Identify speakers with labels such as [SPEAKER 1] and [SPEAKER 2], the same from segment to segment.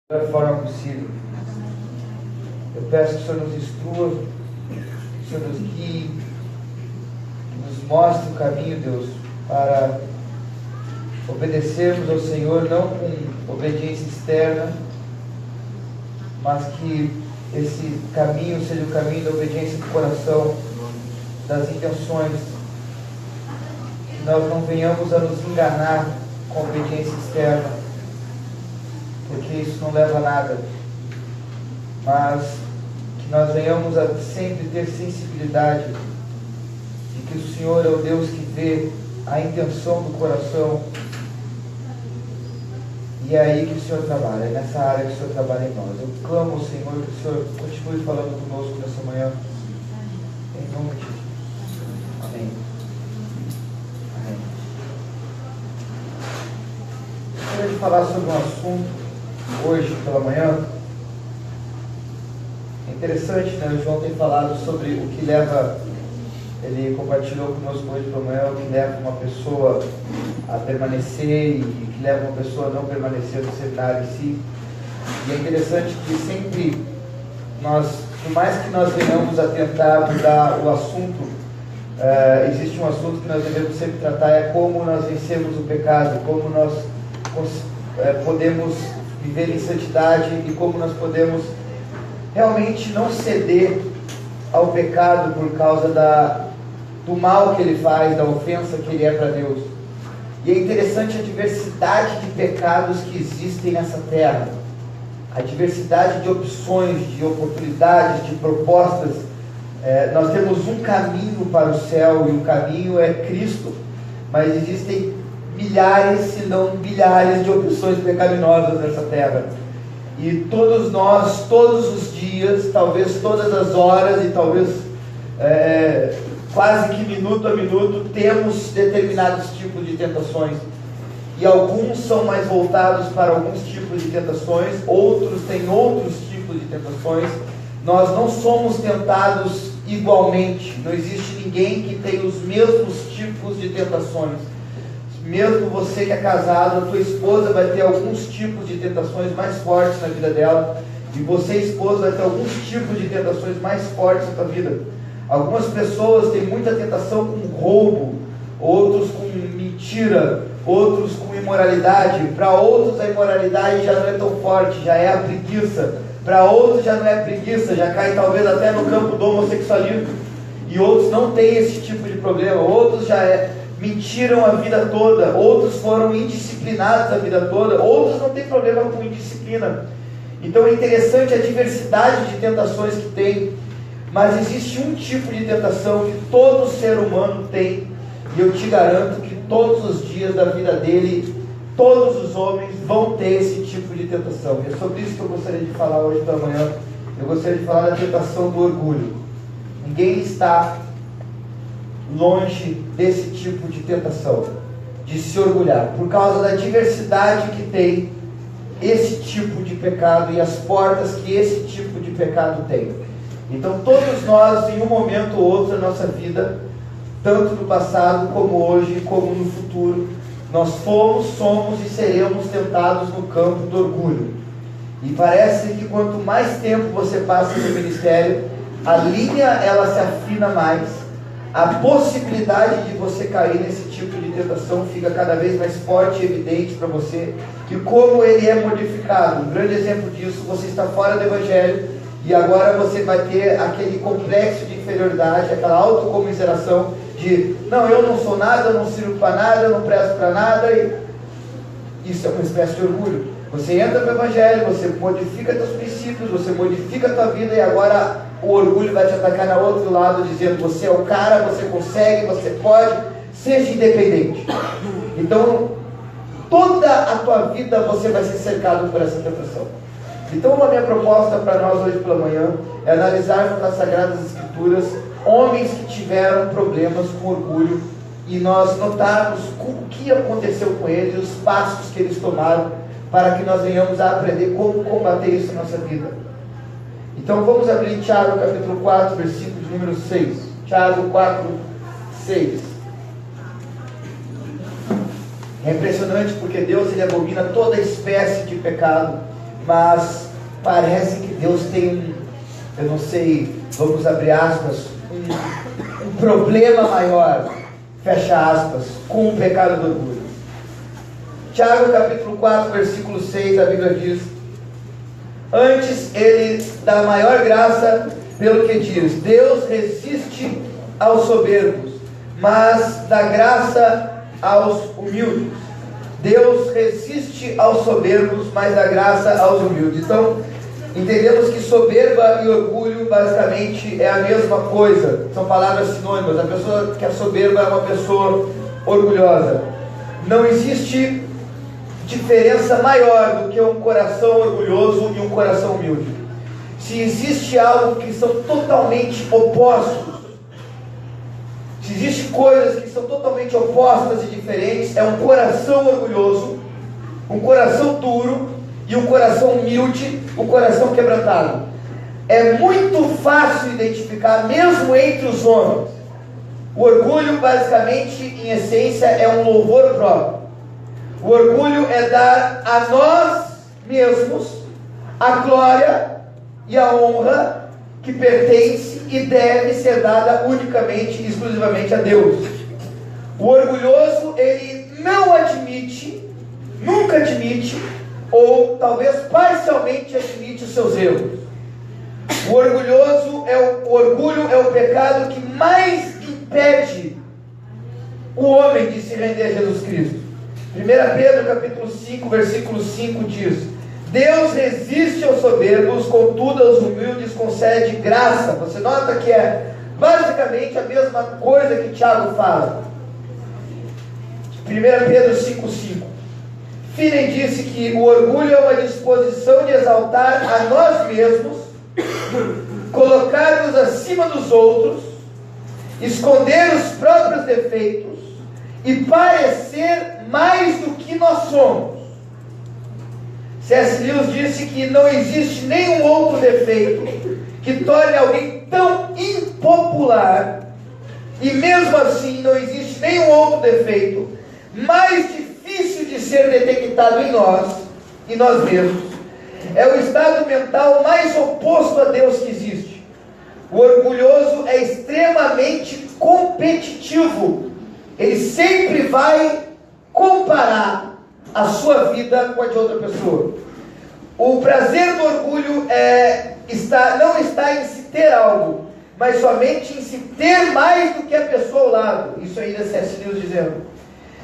[SPEAKER 1] da melhor forma possível. Eu peço que o Senhor nos instrua, que o Senhor nos guie, que nos mostre o caminho, Deus, para obedecermos ao Senhor, não com obediência externa, mas que esse caminho seja o caminho da obediência do coração, das intenções, que nós não venhamos a nos enganar com a obediência externa, porque isso não leva a nada, mas que nós venhamos a sempre ter sensibilidade de que o Senhor é o Deus que vê a intenção do coração, e é aí que o Senhor trabalha, é nessa área que o Senhor trabalha em nós. Eu clamo ao Senhor que o Senhor continue falando conosco nessa manhã, em nome de Jesus. Amém. Amém. Eu gostaria de falar sobre um assunto hoje pela manhã. É interessante, né? O João tem falado sobre o que leva, ele compartilhou conosco hoje pela manhã, o que leva uma pessoa a permanecer e o que leva uma pessoa a não permanecer no seminário em si. E é interessante que sempre nós, por mais que nós venhamos a tentar mudar o assunto, existe um assunto que nós devemos sempre tratar, é como nós vencemos o pecado, como nós podemos viver em santidade e como nós podemos realmente não ceder ao pecado por causa do mal que ele faz, da ofensa que ele é para Deus. E é interessante a diversidade de pecados que existem nessa terra, a diversidade de opções, de oportunidades, de propostas. Nós temos um caminho para o céu e o caminho é Cristo, mas existem milhares, se não bilhares de opções pecaminosas nessa terra. E todos nós, todos os dias, talvez todas as horas e talvez quase que minuto a minuto, temos determinados tipos de tentações. E alguns são mais voltados para alguns tipos de tentações, outros têm outros tipos de tentações. Nós não somos tentados igualmente, não existe ninguém que tenha os mesmos tipos de tentações. Mesmo você que é casado, a tua esposa vai ter alguns tipos de tentações mais fortes na vida dela, e você, esposa, vai ter alguns tipos de tentações mais fortes na tua vida. Algumas pessoas têm muita tentação com roubo, outros com mentira, outros com imoralidade. Para outros a imoralidade já não é tão forte, já é a preguiça. Para outros já não é preguiça, já cai talvez até no campo do homossexualismo. E outros não têm esse tipo de problema, outros já mentiram a vida toda, outros foram indisciplinados a vida toda, outros não têm problema com indisciplina. Então é interessante a diversidade de tentações que tem, mas existe um tipo de tentação que todo ser humano tem, e eu te garanto que todos os dias da vida dele, todos os homens vão ter esse tipo de tentação. E é sobre isso que eu gostaria de falar hoje pela manhã. Eu gostaria de falar da tentação do orgulho. Ninguém está longe desse tipo de tentação, de se orgulhar, por causa da diversidade que tem esse tipo de pecado e as portas que esse tipo de pecado tem. Então todos nós, em um momento ou outro da nossa vida, tanto no passado como hoje, como no futuro, nós fomos, somos e seremos tentados no campo do orgulho. E parece que quanto mais tempo você passa no ministério, a linha ela se afina mais, a possibilidade de você cair nesse tipo de tentação fica cada vez mais forte e evidente para você, e como ele é modificado. Um grande exemplo disso, você está fora do Evangelho, e agora você vai ter aquele complexo de inferioridade, aquela autocomiseração de, não, eu não sou nada, eu não sirvo para nada, eu não presto para nada, e isso é uma espécie de orgulho. Você entra no Evangelho, você modifica seus princípios, você modifica a tua vida, e agora o orgulho vai te atacar no outro lado, dizendo, você é o cara, você consegue, você pode, seja independente. Então, toda a tua vida você vai ser cercado por essa tentação. Então, a minha proposta para nós hoje pela manhã é analisarmos nas Sagradas Escrituras homens que tiveram problemas com orgulho e nós notarmos o que aconteceu com eles, os passos que eles tomaram para que nós venhamos a aprender como combater isso na nossa vida. Então vamos abrir Tiago capítulo 4, versículo número 6. Tiago 4, 6. É impressionante porque Deus ele abomina toda espécie de pecado. mas parece que Deus tem eu não sei, vamos abrir aspas, um problema maior, fecha aspas, com o pecado do orgulho. Tiago capítulo 4, versículo 6, a Bíblia diz: antes ele dá maior graça, pelo que diz, Deus resiste aos soberbos, mas dá graça aos humildes. Deus resiste aos soberbos, mas dá graça aos humildes. Então, entendemos que soberba e orgulho basicamente é a mesma coisa, são palavras sinônimas. A pessoa que é soberba é uma pessoa orgulhosa. Não existe diferença maior do que um coração orgulhoso e um coração humilde. Se existe algo que são totalmente opostos, se existem coisas que são totalmente opostas e diferentes, é um coração orgulhoso, um coração duro e um coração humilde, um coração quebrantado. É muito fácil identificar, mesmo entre os homens. O orgulho, basicamente, em essência, é um louvor próprio. O orgulho é dar a nós mesmos a glória e a honra que pertence e deve ser dada unicamente e exclusivamente a Deus. O orgulhoso, ele não admite, nunca admite, ou talvez parcialmente admite os seus erros. O orgulho é o pecado que mais impede o homem de se render a Jesus Cristo. 1 Pedro capítulo 5, versículo 5 diz: Deus resiste aos soberbos, contudo aos humildes concede graça. Você nota que é basicamente a mesma coisa que Tiago fala. 1 Pedro 5,5: Finney disse que o orgulho é uma disposição de exaltar a nós mesmos, colocar-nos acima dos outros, esconder os próprios defeitos e parecer mais do que nós somos. C.S. Lewis disse que não existe nenhum outro defeito que torne alguém tão impopular, e mesmo assim não existe nenhum outro defeito mais difícil de ser detectado em nós e nós mesmos. É o estado mental mais oposto a Deus que existe. O orgulhoso é extremamente competitivo. Ele sempre vai comparar a sua vida com a de outra pessoa. O prazer do orgulho não está em se ter algo, mas somente em se ter mais do que a pessoa ao lado. Isso ainda é C.S. Lewis dizendo.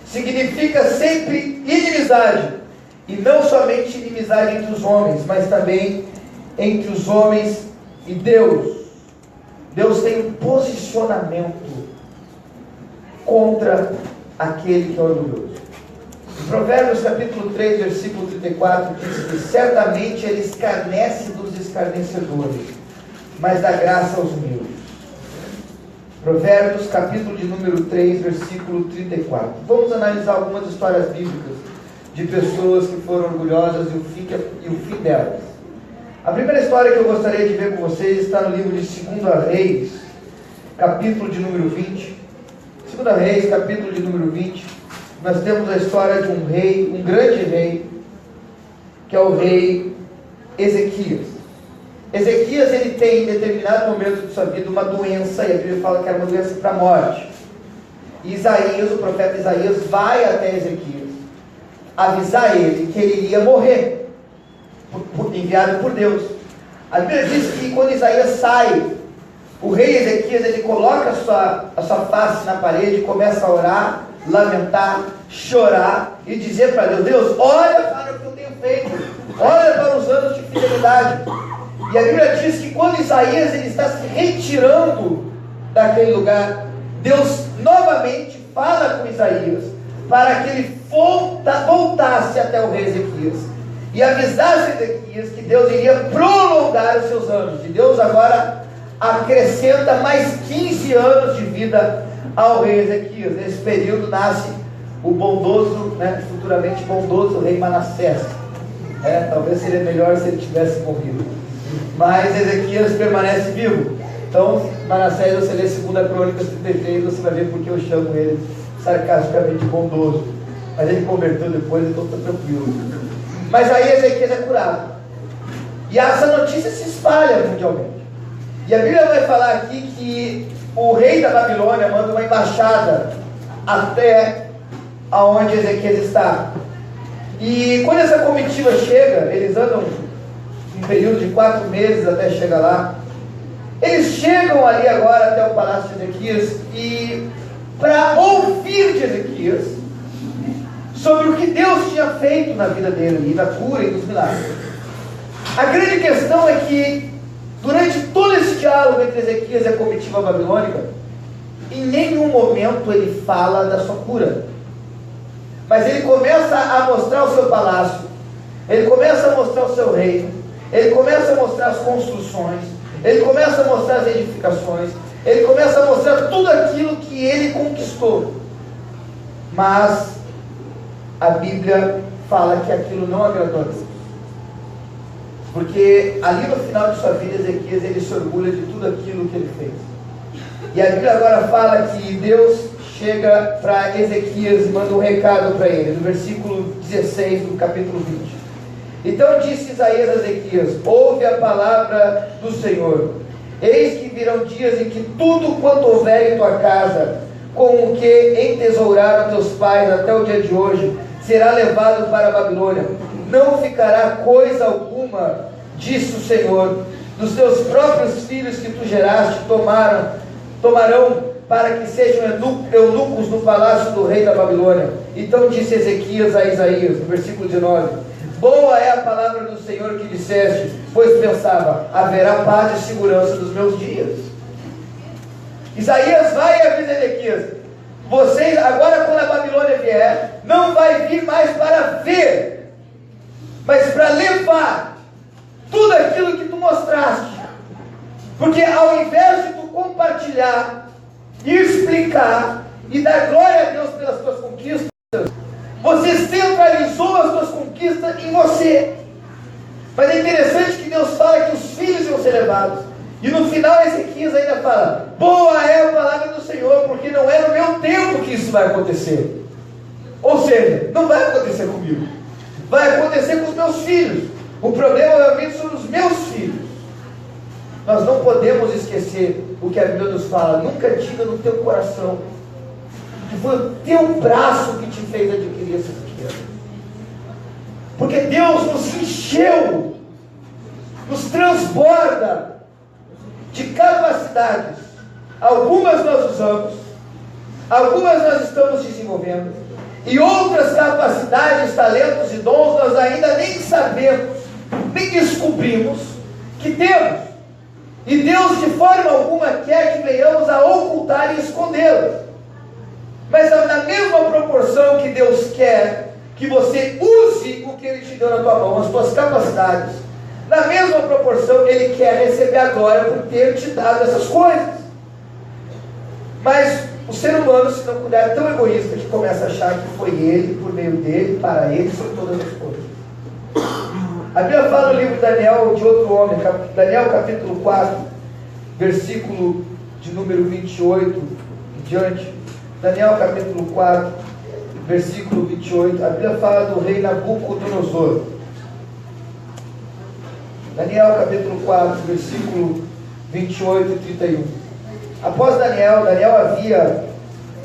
[SPEAKER 1] Significa sempre inimizade, e não somente inimizade entre os homens, mas também entre os homens e Deus. Deus tem um posicionamento contra aquele que é orgulhoso. Em Provérbios capítulo 3, versículo 34, diz que certamente ele escarnece dos escarnecedores, mas dá graça aos humildes. Provérbios capítulo de número 3, versículo 34. Vamos analisar algumas histórias bíblicas de pessoas que foram orgulhosas e o fim delas. A primeira história que eu gostaria de ver com vocês está no livro de 2 Reis, capítulo de número 20. 2 Reis, capítulo de número 20. Nós temos a história de um rei, um grande rei, que é o rei Ezequias. Ezequias, ele tem em determinado momento de sua vida uma doença, e a Bíblia fala que era uma doença para a morte. E Isaías, o profeta Isaías, vai até Ezequias avisar ele que ele iria morrer, enviado por Deus. A Bíblia diz que quando Isaías sai, o rei Ezequias, ele coloca a sua face na parede e começa a orar, lamentar, chorar e dizer para Deus: Deus, olha para o que eu tenho feito, olha para os anos de fidelidade. E a Bíblia diz que quando Isaías ele está se retirando daquele lugar, Deus novamente fala com Isaías para que ele voltasse até o rei Ezequias e avisasse Ezequias que Deus iria prolongar os seus anos. E Deus agora acrescenta mais 15 anos de vida ao rei Ezequias. Nesse período nasce o bondoso, futuramente bondoso rei Manassés. Talvez seria melhor se ele tivesse morrido, mas Ezequias permanece vivo. Então, Manassés, você lê 2 Crônicas 33, você vai ver porque eu chamo ele sarcasticamente bondoso. Mas ele converteu depois, então está tranquilo. Mas aí Ezequias é curado. E essa notícia se espalha mundialmente. E a Bíblia vai falar aqui que o rei da Babilônia manda uma embaixada até aonde Ezequias está. E quando essa comitiva chega, eles andam um período de 4 meses até chegar lá. Eles chegam ali agora até o palácio de Ezequias e para ouvir de Ezequias sobre o que Deus tinha feito na vida dele, na cura e nos milagres. A grande questão é que durante todo esse diálogo entre Ezequias e a comitiva babilônica, em nenhum momento ele fala da sua cura. Mas ele começa a mostrar o seu palácio, ele começa a mostrar o seu reino, ele começa a mostrar as construções, ele começa a mostrar as edificações, ele começa a mostrar tudo aquilo que ele conquistou. Mas a Bíblia fala que aquilo não agradou a Deus. Porque ali no final de sua vida, Ezequias, ele se orgulha de tudo aquilo que ele fez. E a Bíblia agora fala que Deus chega para Ezequias e manda um recado para ele, no versículo 16 do capítulo 20. Então disse Isaías a Ezequias: ouve a palavra do Senhor. Eis que virão dias em que tudo quanto houver em tua casa, com o que entesouraram teus pais até o dia de hoje, será levado para a Babilônia. Não ficará coisa alguma, disse o Senhor. Dos teus próprios filhos que tu geraste tomarão para que sejam eunucos no palácio do rei da Babilônia. Então disse Ezequias a Isaías, no versículo 19: boa é a palavra do Senhor que disseste, pois pensava, haverá paz e segurança nos meus dias. Isaías vai e avisa Ezequias: vocês, agora quando a Babilônia vier, não vai vir mais para ver, mas para levar tudo aquilo que tu mostraste. Porque ao invés de tu compartilhar, e explicar e dar glória a Deus pelas tuas conquistas, você centralizou as tuas conquistas em você. Mas é interessante que Deus fala que os filhos vão ser levados. E no final Ezequias ainda fala: boa é a palavra do Senhor, porque não é no meu tempo que isso vai acontecer. Ou seja, não vai acontecer comigo, vai acontecer com os meus filhos. O problema vai vir sobre os meus filhos. Nós não podemos esquecer o que a Bíblia nos fala. Nunca diga no teu coração que foi o teu braço que te fez adquirir essa riqueza. Porque Deus nos encheu, nos transborda de capacidades. Algumas nós usamos, algumas nós estamos desenvolvendo, e outras capacidades, talentos e dons nós ainda nem sabemos, nem descobrimos que temos. E Deus de forma alguma quer que venhamos a ocultar e escondê-las. Mas na mesma proporção que Deus quer que você use o que Ele te deu na tua mão, as tuas capacidades, na mesma proporção Ele quer receber a glória por ter te dado essas coisas. Mas o ser humano, se não puder, é tão egoísta que começa a achar que foi Ele, por meio dele, para Ele, sobre todas as coisas. A Bíblia fala no livro de Daniel de outro homem, Daniel capítulo 4, versículo de número 28 em diante. Daniel capítulo 4, versículo 28, a Bíblia fala do rei Nabucodonosor. Daniel capítulo 4, versículo 28 e 31. Após Daniel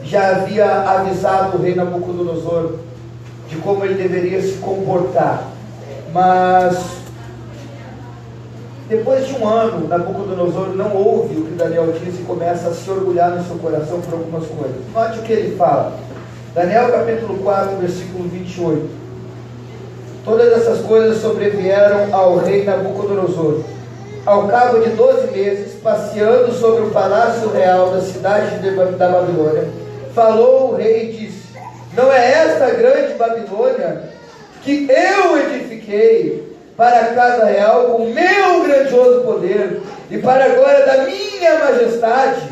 [SPEAKER 1] já havia avisado o rei Nabucodonosor de como ele deveria se comportar. Mas depois de um ano, Nabucodonosor não ouve o que Daniel diz e começa a se orgulhar no seu coração por algumas coisas. Note o que ele fala. Daniel capítulo 4, versículo 28. Todas essas coisas sobrevieram ao rei Nabucodonosor. Ao cabo de 12 meses, passeando sobre o palácio real da cidade da Babilônia, falou o rei e disse: não é esta grande Babilônia que eu edifiquei para a casa real com meu grandioso poder e para a glória da minha majestade?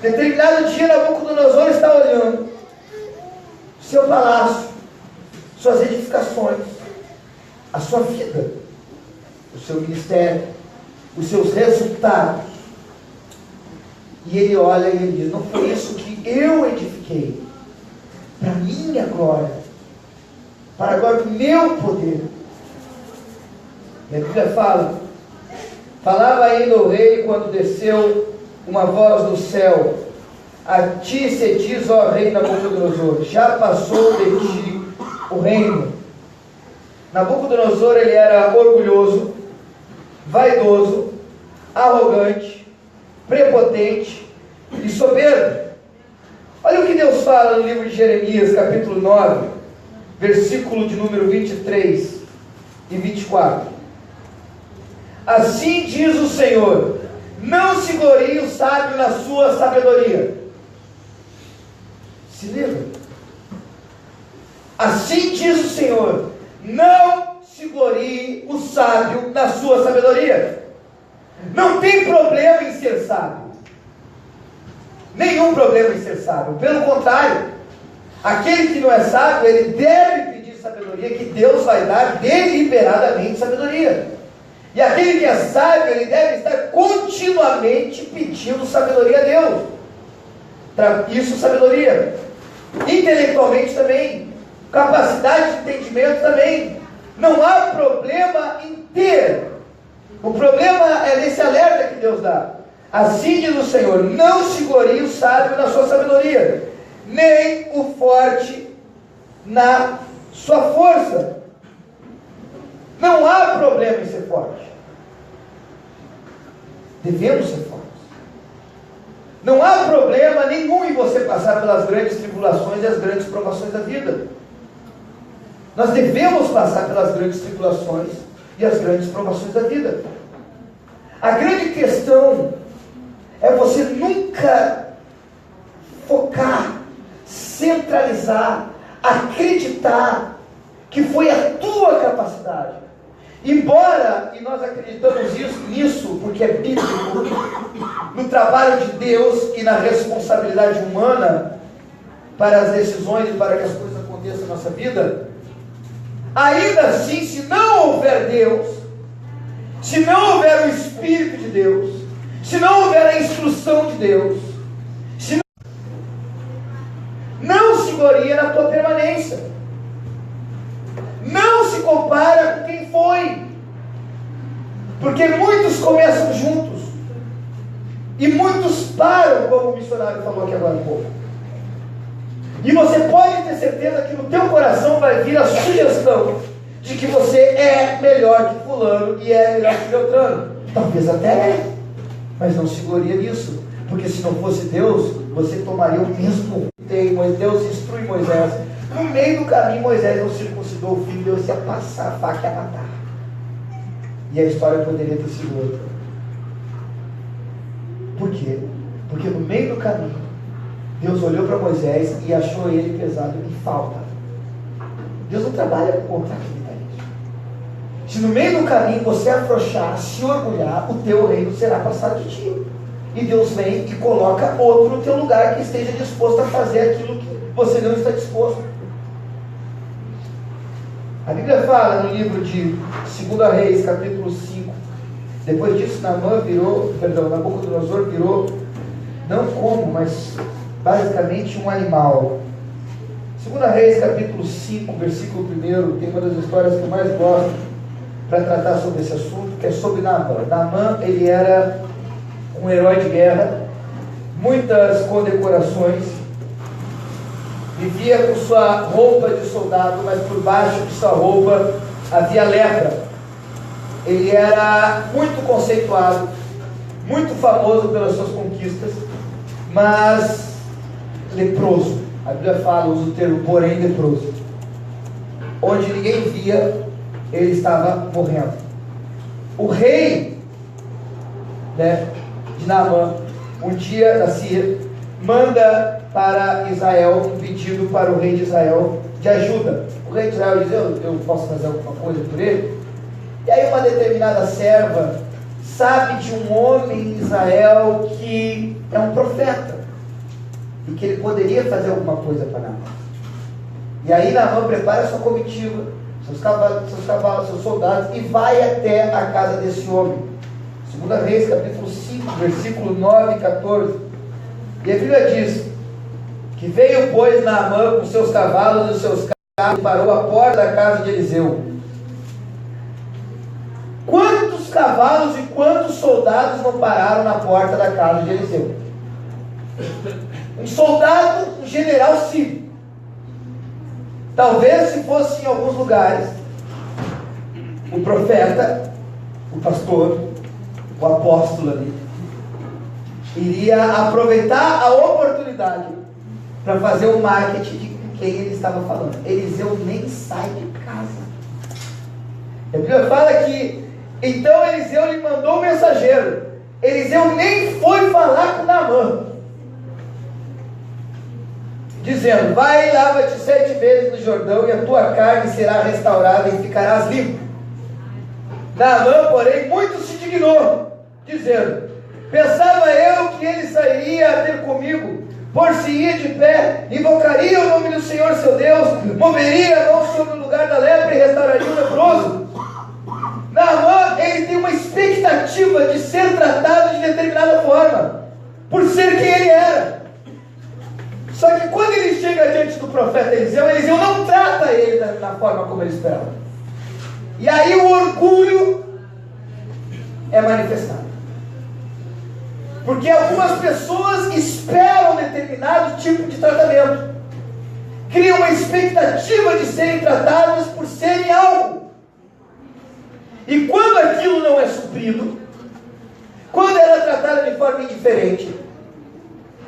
[SPEAKER 1] Determinado dia, Nabucodonosor está olhando seu palácio, suas edificações, a sua vida, o seu ministério, os seus resultados. E ele olha e ele diz: não foi isso que eu edifiquei para minha glória, para agora o meu poder. E a Bíblia falava ainda o rei quando desceu uma voz do céu: a ti se diz, ó rei Nabucodonosor, já passou de ti o reino. Nabucodonosor, ele era orgulhoso, vaidoso, arrogante, prepotente e soberbo. Olha o que Deus fala no livro de Jeremias, capítulo 9, versículo de número 23 e 24. Assim diz o Senhor: não se glorie o sábio na sua sabedoria. Se liga. Assim diz o Senhor: não se glorie o sábio na sua sabedoria. Não tem problema em ser sábio. Nenhum problema em ser sábio. Pelo contrário, aquele que não é sábio, ele deve pedir sabedoria, que Deus vai dar deliberadamente sabedoria. E aquele que é sábio, ele deve estar continuamente pedindo sabedoria a Deus. Isso, sabedoria. Intelectualmente também. Capacidade de entendimento também. Não há problema em ter. O problema é nesse alerta que Deus dá. Assim diz o Senhor: não se glorie o sábio na sua sabedoria, nem o forte na sua força. Não há problema em ser forte. Devemos ser fortes. Não há problema nenhum em você passar pelas grandes tribulações e as grandes provações da vida. Nós devemos passar pelas grandes tribulações e as grandes provações da vida. A grande questão é você nunca focar, centralizar, acreditar que foi a tua capacidade. Embora, e nós acreditamos nisso, porque é bíblico, no trabalho de Deus e na responsabilidade humana para as decisões e para que as coisas aconteçam na nossa vida, ainda assim, se não houver Deus, se não houver o Espírito de Deus, se não houver a instrução de Deus, se não se gloria na tua permanência. Não se compara com quem foi. Porque muitos começam juntos e muitos param, como o missionário falou aqui agora há pouco. E você pode ter certeza que no teu coração vai vir a sugestão de que você é melhor que fulano e é melhor que Beltrano. Talvez até é, mas não se gloria nisso, porque se não fosse Deus, você tomaria o mesmo. Deus instrui Moisés. No meio do caminho, Moisés não circuncidou o filho, Deus ia passar a faca e ia matar. E a história poderia ter sido outra. Por quê? Porque no meio do caminho, Deus olhou para Moisés e achou ele pesado em falta. Deus não trabalha com contrariedade. Se no meio do caminho você afrouxar, se orgulhar, o teu reino será passado de ti. E Deus vem e coloca outro no teu lugar que esteja disposto a fazer aquilo que você não está disposto. A Bíblia fala no livro de 2 Reis, capítulo 5. Depois disso, Nabucodonosor virou, não como, mas basicamente um animal. 2 Reis, capítulo 5, versículo 1, tem uma das histórias que eu mais gosto para tratar sobre esse assunto, que é sobre Naamã. Naamã, ele era um herói de guerra, muitas condecorações, vivia com sua roupa de soldado, mas por baixo de sua roupa havia lepra. Ele era muito conceituado, muito famoso pelas suas conquistas, mas leproso. A Bíblia fala, usa o termo porém leproso. Onde ninguém via, ele estava morrendo. O rei, de Naamã, um dia da Síria, manda para Israel um pedido para o rei de Israel de ajuda. O rei de Israel diz: eu posso fazer alguma coisa por ele? E aí uma determinada serva sabe de um homem em Israel que é um profeta e que ele poderia fazer alguma coisa para Naamã. E aí Naamã prepara sua comitiva, seus cavalos, seus soldados, e vai até a casa desse homem. 2 Reis, capítulo 5, versículo 9 e 14. E a Bíblia diz que veio, pois, Naamã com seus cavalos e seus carros e parou à porta da casa de Eliseu. quantos cavalos e quantos soldados não pararam na porta da casa de Eliseu? Um soldado, um general sírio. Talvez se fosse em alguns lugares, o profeta, o pastor, o apóstolo ali, iria aproveitar a oportunidade para fazer o marketing de quem ele estava falando. Eliseu nem sai de casa. A Bíblia fala que então Eliseu lhe mandou um mensageiro. Eliseu nem foi falar com Naamã, dizendo: vai e lava-te 7 vezes no Jordão, e a tua carne será restaurada e ficarás limpo. Naamã, porém, muito se dignou, dizendo: pensava eu que ele sairia a ter comigo, por-se-ia de pé, invocaria o nome do Senhor seu Deus, moveria a mão sobre o lugar da lepra e restauraria o leproso. Naamã, ele tem uma expectativa de ser tratado de determinada forma, por ser quem ele era. Só que quando ele chega diante do profeta Eliseu, Eliseu não trata ele da forma como ele esperava. E aí o orgulho é manifestado. Porque algumas pessoas esperam determinado tipo de tratamento, criam uma expectativa de serem tratadas por serem algo. E quando aquilo não é suprido, quando ela é tratada de forma indiferente,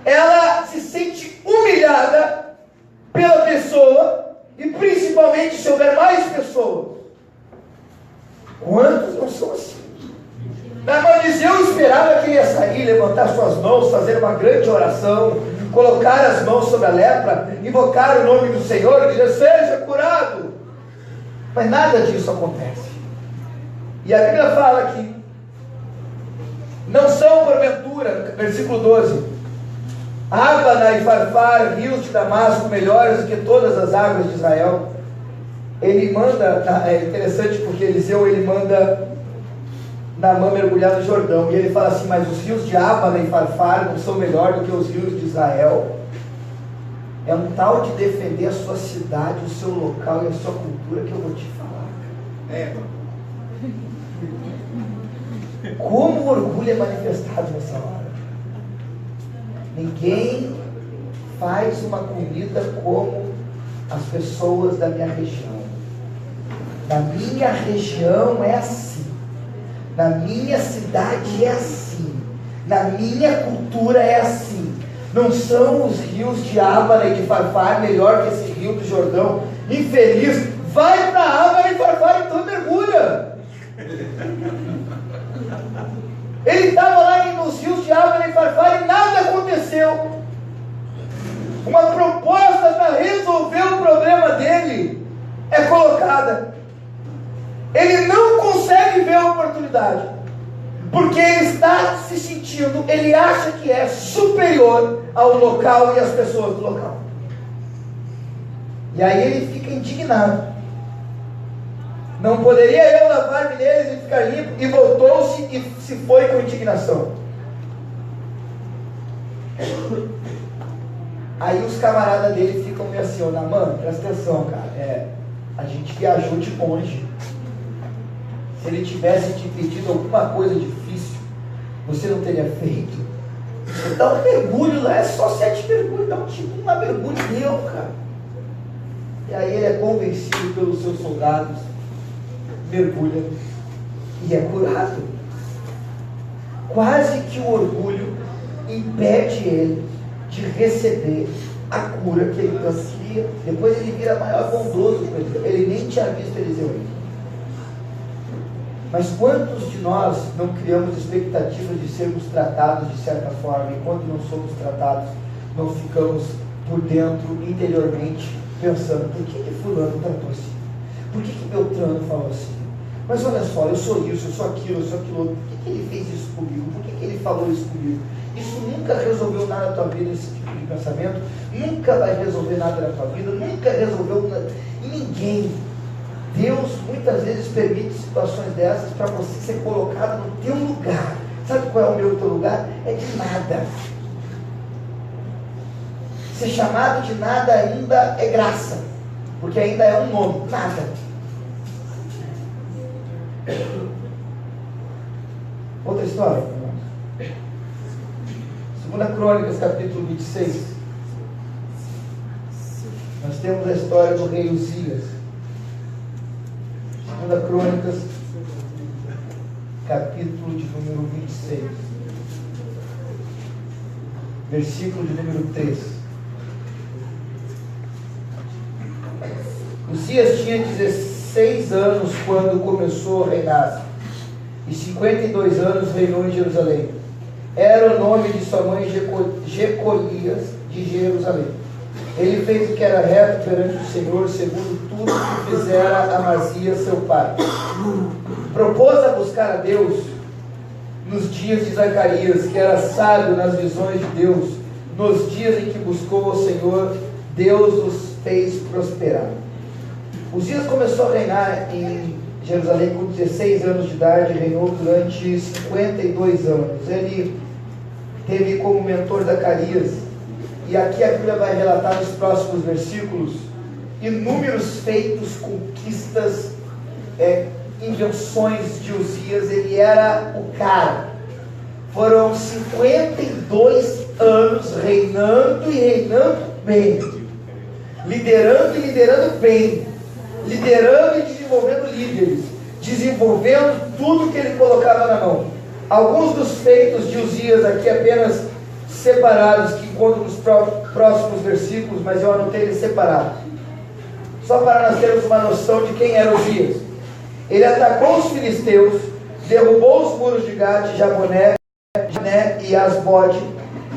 [SPEAKER 1] ela se sente humilhada pela pessoa, e principalmente se houver mais pessoas. Quantos não são assim? Naamã diz: eu esperava que ele ia sair, levantar suas mãos, fazer uma grande oração, colocar as mãos sobre a lepra, invocar o nome do Senhor e dizer: seja curado. Mas nada disso acontece. E a Bíblia fala que não são porventura, versículo 12, Ábana e Farfar, rios de Damasco, melhores do que todas as águas de Israel. Ele manda, é interessante porque Eliseu, ele manda Naamã mergulhar no Jordão, e ele fala assim: mas os rios de Ábana e Farfar não são melhores do que os rios de Israel. É um tal de defender a sua cidade, o seu local e a sua cultura que eu vou te falar. Como o orgulho é manifestado nessa hora. Ninguém faz uma comida como as pessoas da minha região. Na minha região é assim. Na minha cidade é assim. Na minha cultura é assim. Não são os rios de Ábana e de Farfar melhor que esse rio do Jordão? Infeliz, vai para Ábana e Farfar, então mergulha. Ele estava lá nos rios de Ábana e Farfar e nada aconteceu. Uma proposta para resolver o problema dele é colocada. Ele não consegue ver a oportunidade, porque ele está se sentindo, ele acha que é superior ao local e às pessoas do local. E aí ele fica indignado. Não poderia eu lavar-me neles e ficar limpo? E voltou-se e se foi com indignação. Aí os camaradas dele ficam meio assim: Naamã, presta atenção, cara, a gente viajou de longe. Se ele tivesse te pedido alguma coisa difícil, você não teria feito. Dá um mergulho lá, é só 7 mergulhos, dá um mergulho meu, cara. E aí ele é convencido pelos seus soldados, mergulha e é curado. Quase que o orgulho impede ele de receber a cura que ele queria. Depois ele vira maior bondoso com Eliseu. Ele nem tinha visto Eliseu ainda. Mas quantos de nós não criamos expectativas de sermos tratados de certa forma, e quando não somos tratados, não ficamos por dentro, interiormente, pensando: por que fulano tratou assim? Por que Beltrano falou assim? Mas olha só, eu sou isso, eu sou aquilo outro. Por que ele fez isso comigo? Por que ele falou isso comigo? Isso nunca resolveu nada na tua vida, esse tipo de pensamento. Nunca vai resolver nada na tua vida. Nunca resolveu nada. E ninguém. Deus muitas vezes permite situações dessas para você ser colocado no teu lugar. Sabe qual é o meu teu lugar? É de nada. Ser chamado de nada ainda é graça, porque ainda é um nome, nada. Outra história, irmãos. 2 Crônicas, capítulo 26. Nós temos a história do rei Uzias. 2 Crônicas, capítulo de número 26. Versículo de número 3. Uzias tinha 16 anos quando começou a reinar, e 52 anos reinou em Jerusalém. Era o nome de sua mãe Jecolias de Jerusalém. Ele fez o que era reto perante o Senhor, segundo tudo que fizera Amazias seu pai. Propôs a buscar a Deus nos dias de Zacarias, que era sábio nas visões de Deus. Nos dias em que buscou o Senhor, Deus os fez prosperar. Uzias começou a reinar em Jerusalém com 16 anos de idade e reinou durante 52 anos. Ele teve como mentor Zacarias, e aqui a Bíblia vai relatar nos próximos versículos inúmeros feitos, conquistas, invenções de Uzias. Ele era o cara. Foram 52 anos reinando e reinando bem, liderando e liderando bem, liderando e desenvolvendo líderes, desenvolvendo tudo que ele colocava na mão. Alguns dos feitos de Uzias aqui apenas separados, que encontro nos próximos versículos, mas eu anotei eles separados, só para nós termos uma noção de quem era Uzias. Ele atacou os filisteus, derrubou os muros de Gate, Jaboné e Asbode,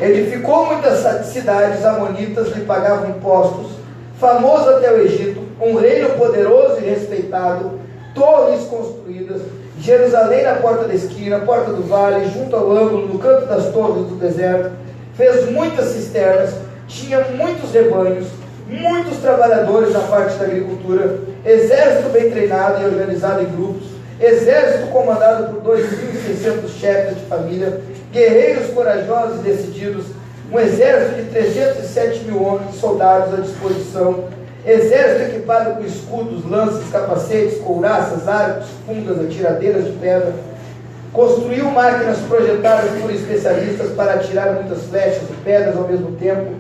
[SPEAKER 1] edificou muitas cidades, amonitas lhe pagavam impostos, famoso até o Egito, um reino poderoso e respeitado, torres construídas, Jerusalém na porta da esquina, porta do vale, junto ao ângulo, no canto das torres do deserto, fez muitas cisternas, tinha muitos rebanhos, muitos trabalhadores na parte da agricultura, exército bem treinado e organizado em grupos, exército comandado por 2.600 chefes de família, guerreiros corajosos e decididos, um exército de 307 mil homens, soldados à disposição, exército equipado com escudos, lanças, capacetes, couraças, arcos, fundas, atiradeiras de pedra. Construiu máquinas projetadas por especialistas para atirar muitas flechas e pedras ao mesmo tempo.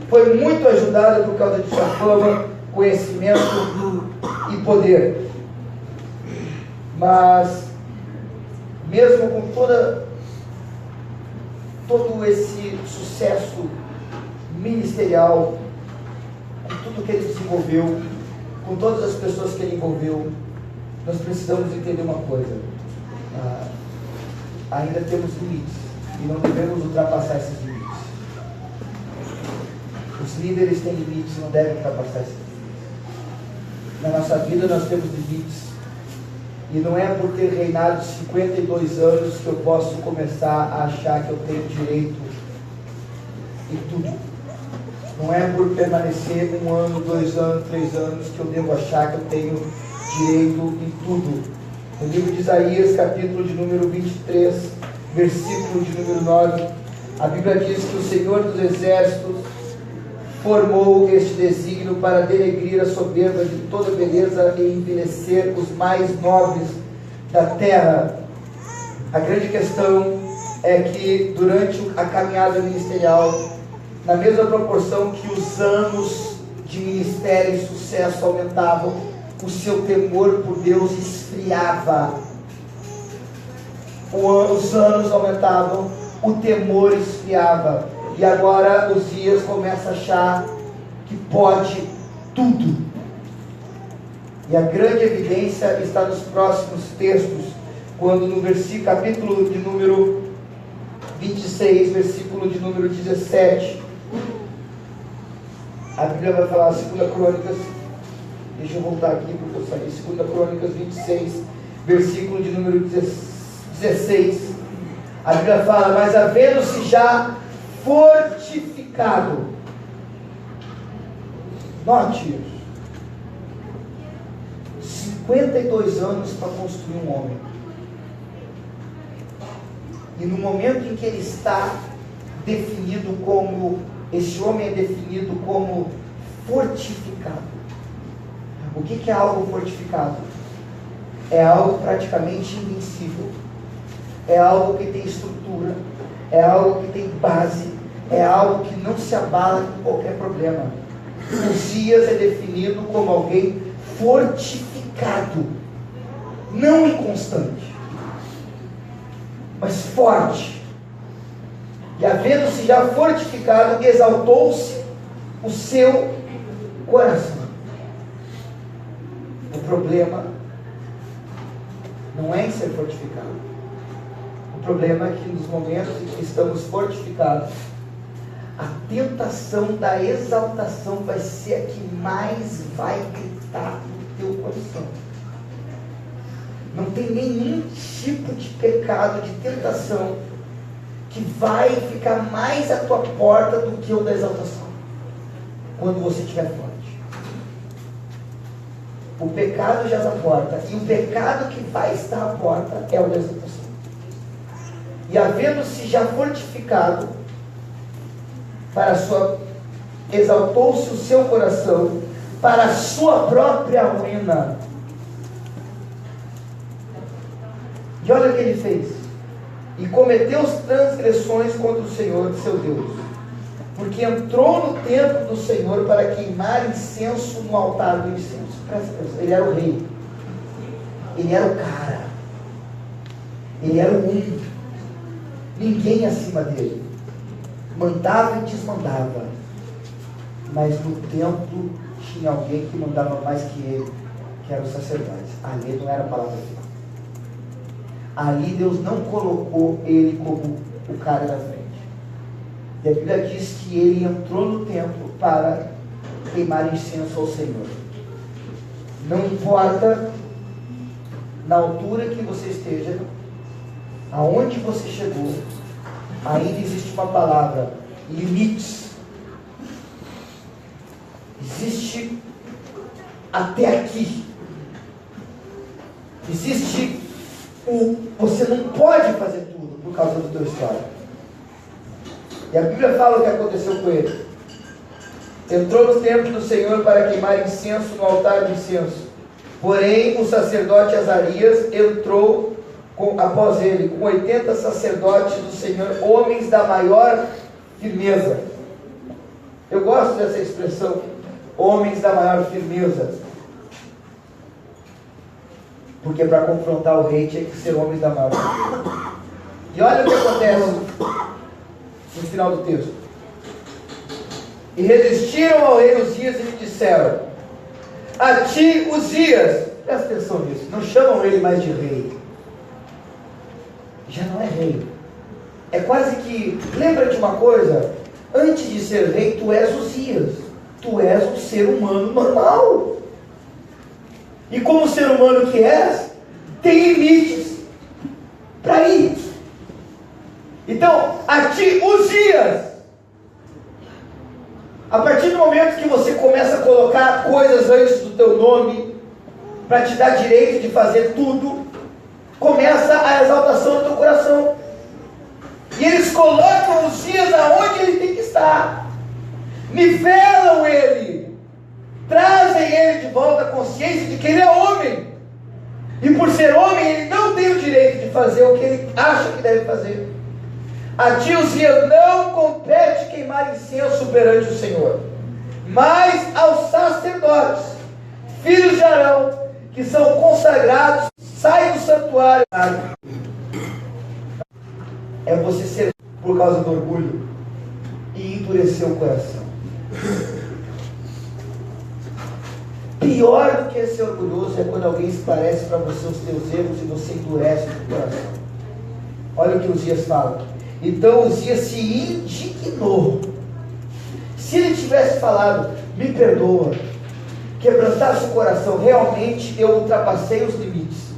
[SPEAKER 1] Foi muito ajudado por causa de sua fama, conhecimento e poder. Mas, mesmo com todo esse sucesso ministerial, com tudo que ele desenvolveu, com todas as pessoas que ele envolveu, nós precisamos entender uma coisa: ainda temos limites e não devemos ultrapassar esses limites. Os líderes têm limites e não devem ultrapassar esses limites. Na nossa vida nós temos limites, e não é por ter reinado 52 anos que eu posso começar a achar que eu tenho direito em tudo. Não é por permanecer 1 ano, 2 anos, 3 anos que eu devo achar que eu tenho direito em tudo. No livro de Isaías, capítulo de número 23, versículo de número 9, a Bíblia diz que o Senhor dos Exércitos formou este desígnio para denegrir a soberba de toda beleza e envelhecer os mais nobres da terra. A grande questão é que durante a caminhada ministerial, na mesma proporção que os anos de ministério e sucesso aumentavam, o seu temor por Deus esfriava. Os anos aumentavam, o temor esfriava. E agora Uzias começa a achar que pode tudo. E a grande evidência está nos próximos textos, quando no capítulo de número 26, versículo de número 17, a Bíblia vai falar, 2 Crônicas, deixa eu voltar aqui porque eu saí, 2 Crônicas 26, versículo de número 16, a Bíblia fala: mas havendo-se já fortificado, note isso, 52 anos para construir um homem, e no momento em que ele está definido como, esse homem é definido como fortificado. O que é algo fortificado? É algo praticamente invencível. é algo que tem estrutura, é algo que tem base, é algo que não se abala com qualquer problema. Uzias é definido como alguém fortificado, não inconstante, mas forte. E havendo-se já fortificado, exaltou-se o seu coração. O problema não é em ser fortificado. O problema é que nos momentos em que estamos fortificados, a tentação da exaltação vai ser a que mais vai gritar no teu coração. Não tem nenhum tipo de pecado, de tentação, que vai ficar mais à tua porta do que o da exaltação, quando você estiver forte. O pecado já está à porta, e o pecado que vai estar à porta é o da exaltação. E havendo-se já fortificado, exaltou-se o seu coração para a sua própria ruína. E olha o que ele fez: e cometeu transgressões contra o Senhor seu Deus, porque entrou no templo do Senhor para queimar incenso no altar do incenso. Presta atenção, ele era o rei, ele era o cara, ele era o único, ninguém acima dele, mandava e desmandava, mas no templo tinha alguém que mandava mais que ele, que era o sacerdote. Ali não era a palavra final. Ali Deus não colocou ele como o cara da frente. E a Bíblia diz que ele entrou no templo para queimar incenso ao Senhor. Não importa na altura que você esteja, aonde você chegou, ainda existe uma palavra: limites. Existe até aqui. Existe você não pode fazer tudo por causa do teu histórico. E a Bíblia fala o que aconteceu com ele. Entrou no templo do Senhor para queimar incenso no altar de incenso. Porém, o sacerdote Azarias entrou após ele, com 80 sacerdotes do Senhor, homens da maior firmeza. Eu gosto dessa expressão, homens da maior firmeza. Porque para confrontar o rei tinha que ser homens da maior firmeza. E olha o que acontece no final do texto. E resistiram ao rei Uzias e lhe disseram: a ti, Uzias, presta atenção nisso, não chamam ele mais de rei, já não é rei, é quase que, lembra de uma coisa, antes de ser rei, tu és Uzias, tu és um ser humano normal, e como ser humano que és, tem limites para ir. Então, a ti, Uzias, a partir do momento que você começa a colocar coisas antes do teu nome, para te dar direito de fazer tudo, começa a exaltação do teu coração. E eles colocam Uzias aonde ele tem que estar, nivelam ele, trazem ele de volta à consciência de que ele é homem. E por ser homem, ele não tem o direito de fazer o que ele acha que deve fazer. A ti, Uzias, não compete queimar incenso perante o Senhor, mas aos sacerdotes, filhos de Arão, que são consagrados, sai do santuário. É você ser por causa do orgulho e endurecer o coração. Pior do que ser orgulhoso é quando alguém esclarece para você os teus erros e você endurece o coração. Olha o que Uzias fala. Então Uzias se indignou. Se ele tivesse falado: me perdoa, quebrantasse o coração, realmente eu ultrapassei os limites,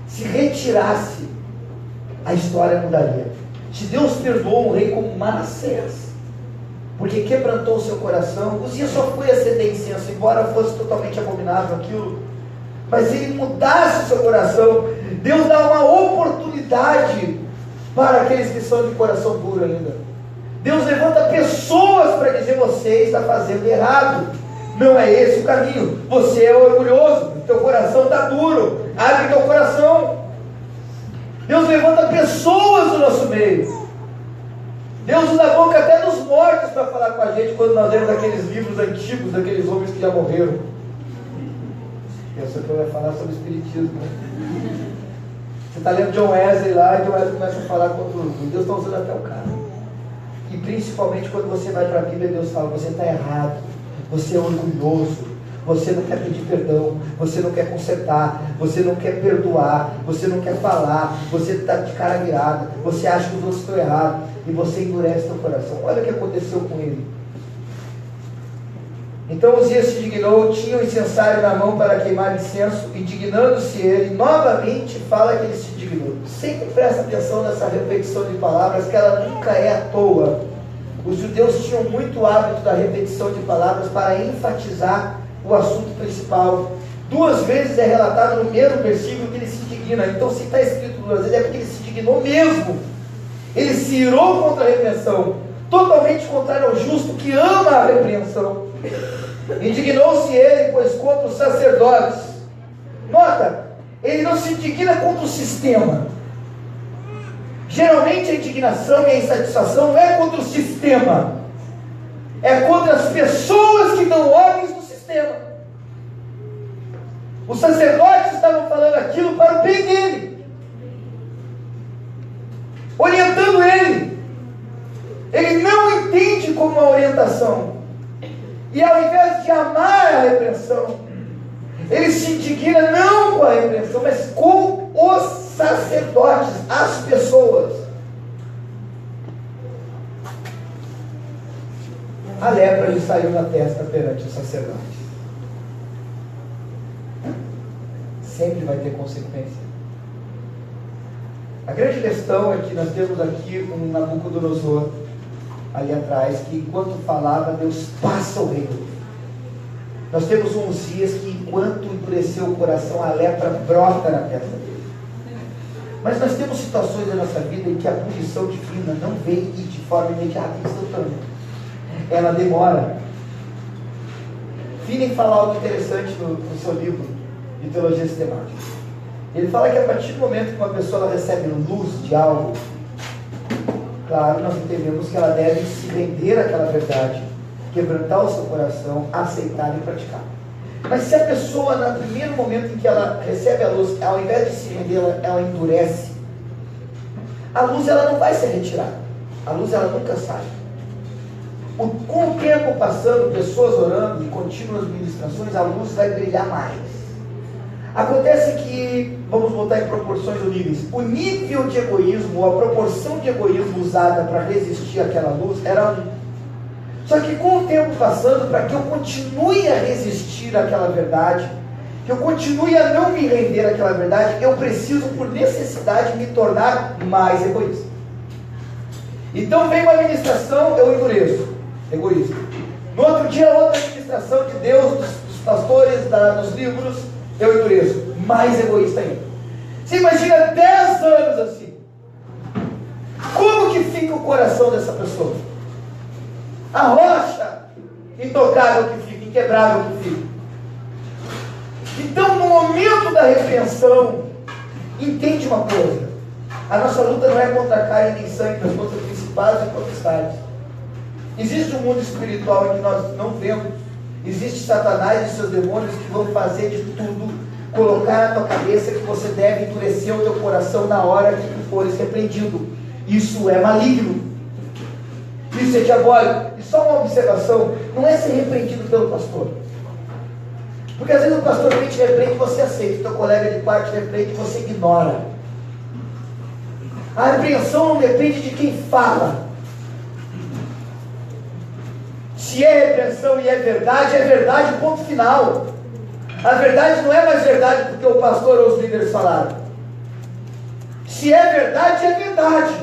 [SPEAKER 1] se retirasse, a história mudaria. Se Deus perdoou um rei como Manassés, porque quebrantou o seu coração, Uzias só foi acender incenso, embora fosse totalmente abominável aquilo, mas se ele mudasse o seu coração, Deus dá uma oportunidade para aqueles que são de coração duro ainda. Deus levanta pessoas para dizer: você está fazendo errado, não é esse o caminho, você é orgulhoso, teu coração está duro, abre teu coração. Deus levanta levanta pessoas no nosso meio. Deus usa a boca até dos mortos para falar com a gente quando nós lemos aqueles livros antigos, daqueles homens que já morreram. Pensa que eu ia falar sobre espiritismo, né? Você está lendo John Wesley lá, e John Wesley começa a falar contra o Deus está usando até o cara. E principalmente quando você vai para a Bíblia, Deus fala, você está errado, você é orgulhoso, você não quer pedir perdão, você não quer consertar, você não quer perdoar, você não quer falar, você está de cara virada, você acha que os outros estão errados, e você endurece seu coração. Olha o que aconteceu com ele. Então Uzias se indignou, tinha o incensário na mão para queimar incenso, indignando-se ele, novamente fala que ele se indignou. Sempre presta atenção nessa repetição de palavras, que ela nunca é à toa. Os judeus tinham muito hábito da repetição de palavras para enfatizar o assunto principal. 2 vezes é relatado no mesmo versículo que ele se indigna. Então, se está escrito 2 vezes, é porque ele se indignou mesmo. Ele se irou contra a repreensão, totalmente contrário ao justo que ama a repreensão. Indignou-se ele, pois contra os sacerdotes. Nota, ele não se indigna contra o sistema. Geralmente a indignação e a insatisfação não é contra o sistema, é contra as pessoas que dão ordens do sistema. Os sacerdotes estavam falando aquilo para o bem dele, orientando ele. Ele não entende como uma orientação, e ao invés de amar a repreensão, ele se indigna não com a repreensão, mas com os sacerdotes, as pessoas. A lepra lhe saiu na testa perante os sacerdotes. Sempre vai ter consequência. A grande questão é que nós temos aqui um Nabucodonosor ali atrás, que enquanto falava, Deus passa o reino. Nós temos um Uzias que enquanto endureceu o coração, a lepra brota na testa dele. Mas nós temos situações da nossa vida em que a punição divina não vem de forma imediata e instantânea. Ela demora. Finney fala algo interessante no seu livro de teologia sistemática. Ele fala que a partir do momento que uma pessoa ela recebe luz de algo, claro, nós entendemos que ela deve se render àquela verdade, quebrantar o seu coração, aceitar e praticar. Mas se a pessoa, no primeiro momento em que ela recebe a luz, ao invés de se render, ela endurece, a luz ela não vai ser retirada. A luz ela nunca sai. Com o tempo passando, pessoas orando e contínuas ministrações, a luz vai brilhar mais. Acontece que, vamos botar em proporções níveis, o nível de egoísmo, a proporção de egoísmo usada para resistir àquela luz era 1. Só que com o tempo passando, para que eu continue a resistir àquela verdade, que eu continue a não me render àquela verdade, eu preciso, por necessidade, me tornar mais egoísta. Então vem uma administração, eu endureço, egoísta. No outro dia, outra administração de Deus, dos pastores, dos livros, eu endureço, mais egoísta ainda. Você imagina 10 anos assim. Como que fica o coração dessa pessoa? A rocha intocável que fica, inquebrável que fica. Então, no momento da repreensão, entende uma coisa: a nossa luta não é contra carne nem sangue, mas contra principados e potestades. Existe um mundo espiritual em que nós não vemos. Existe Satanás e seus demônios que vão fazer de tudo, colocar na tua cabeça que você deve endurecer o teu coração na hora que tu fores repreendido. Isso é maligno. Isso é diabólico. E só uma observação: não é ser repreendido pelo pastor. Porque às vezes o pastor vem te repreende e você aceita. O teu colega de quarto te repreende e você ignora. A repreensão não depende de quem fala. Se é repreensão e é verdade, ponto final. A verdade não é mais verdade porque o pastor ou os líderes falaram. Se é verdade, é verdade.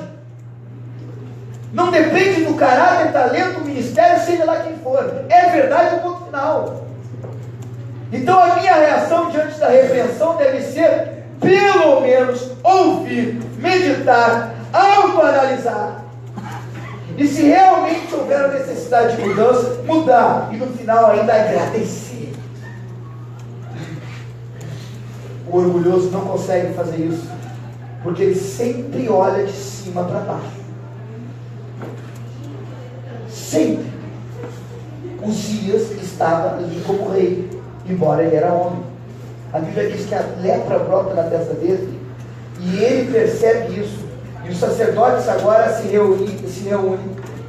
[SPEAKER 1] Não depende do caráter, talento, ministério, seja lá quem for. É verdade, ponto final. Então a minha reação diante da repreensão deve ser, pelo menos, ouvir, meditar, autoanalisar. E se realmente houver a necessidade de mudança, mudar. E no final ainda agradecer. O orgulhoso não consegue fazer isso. porque ele sempre olha de cima para baixo. Sempre. Uzias estava ali como rei, embora ele era homem. A Bíblia diz que a lepra brota na testa dele, e ele percebe isso. E os sacerdotes agora se reúnem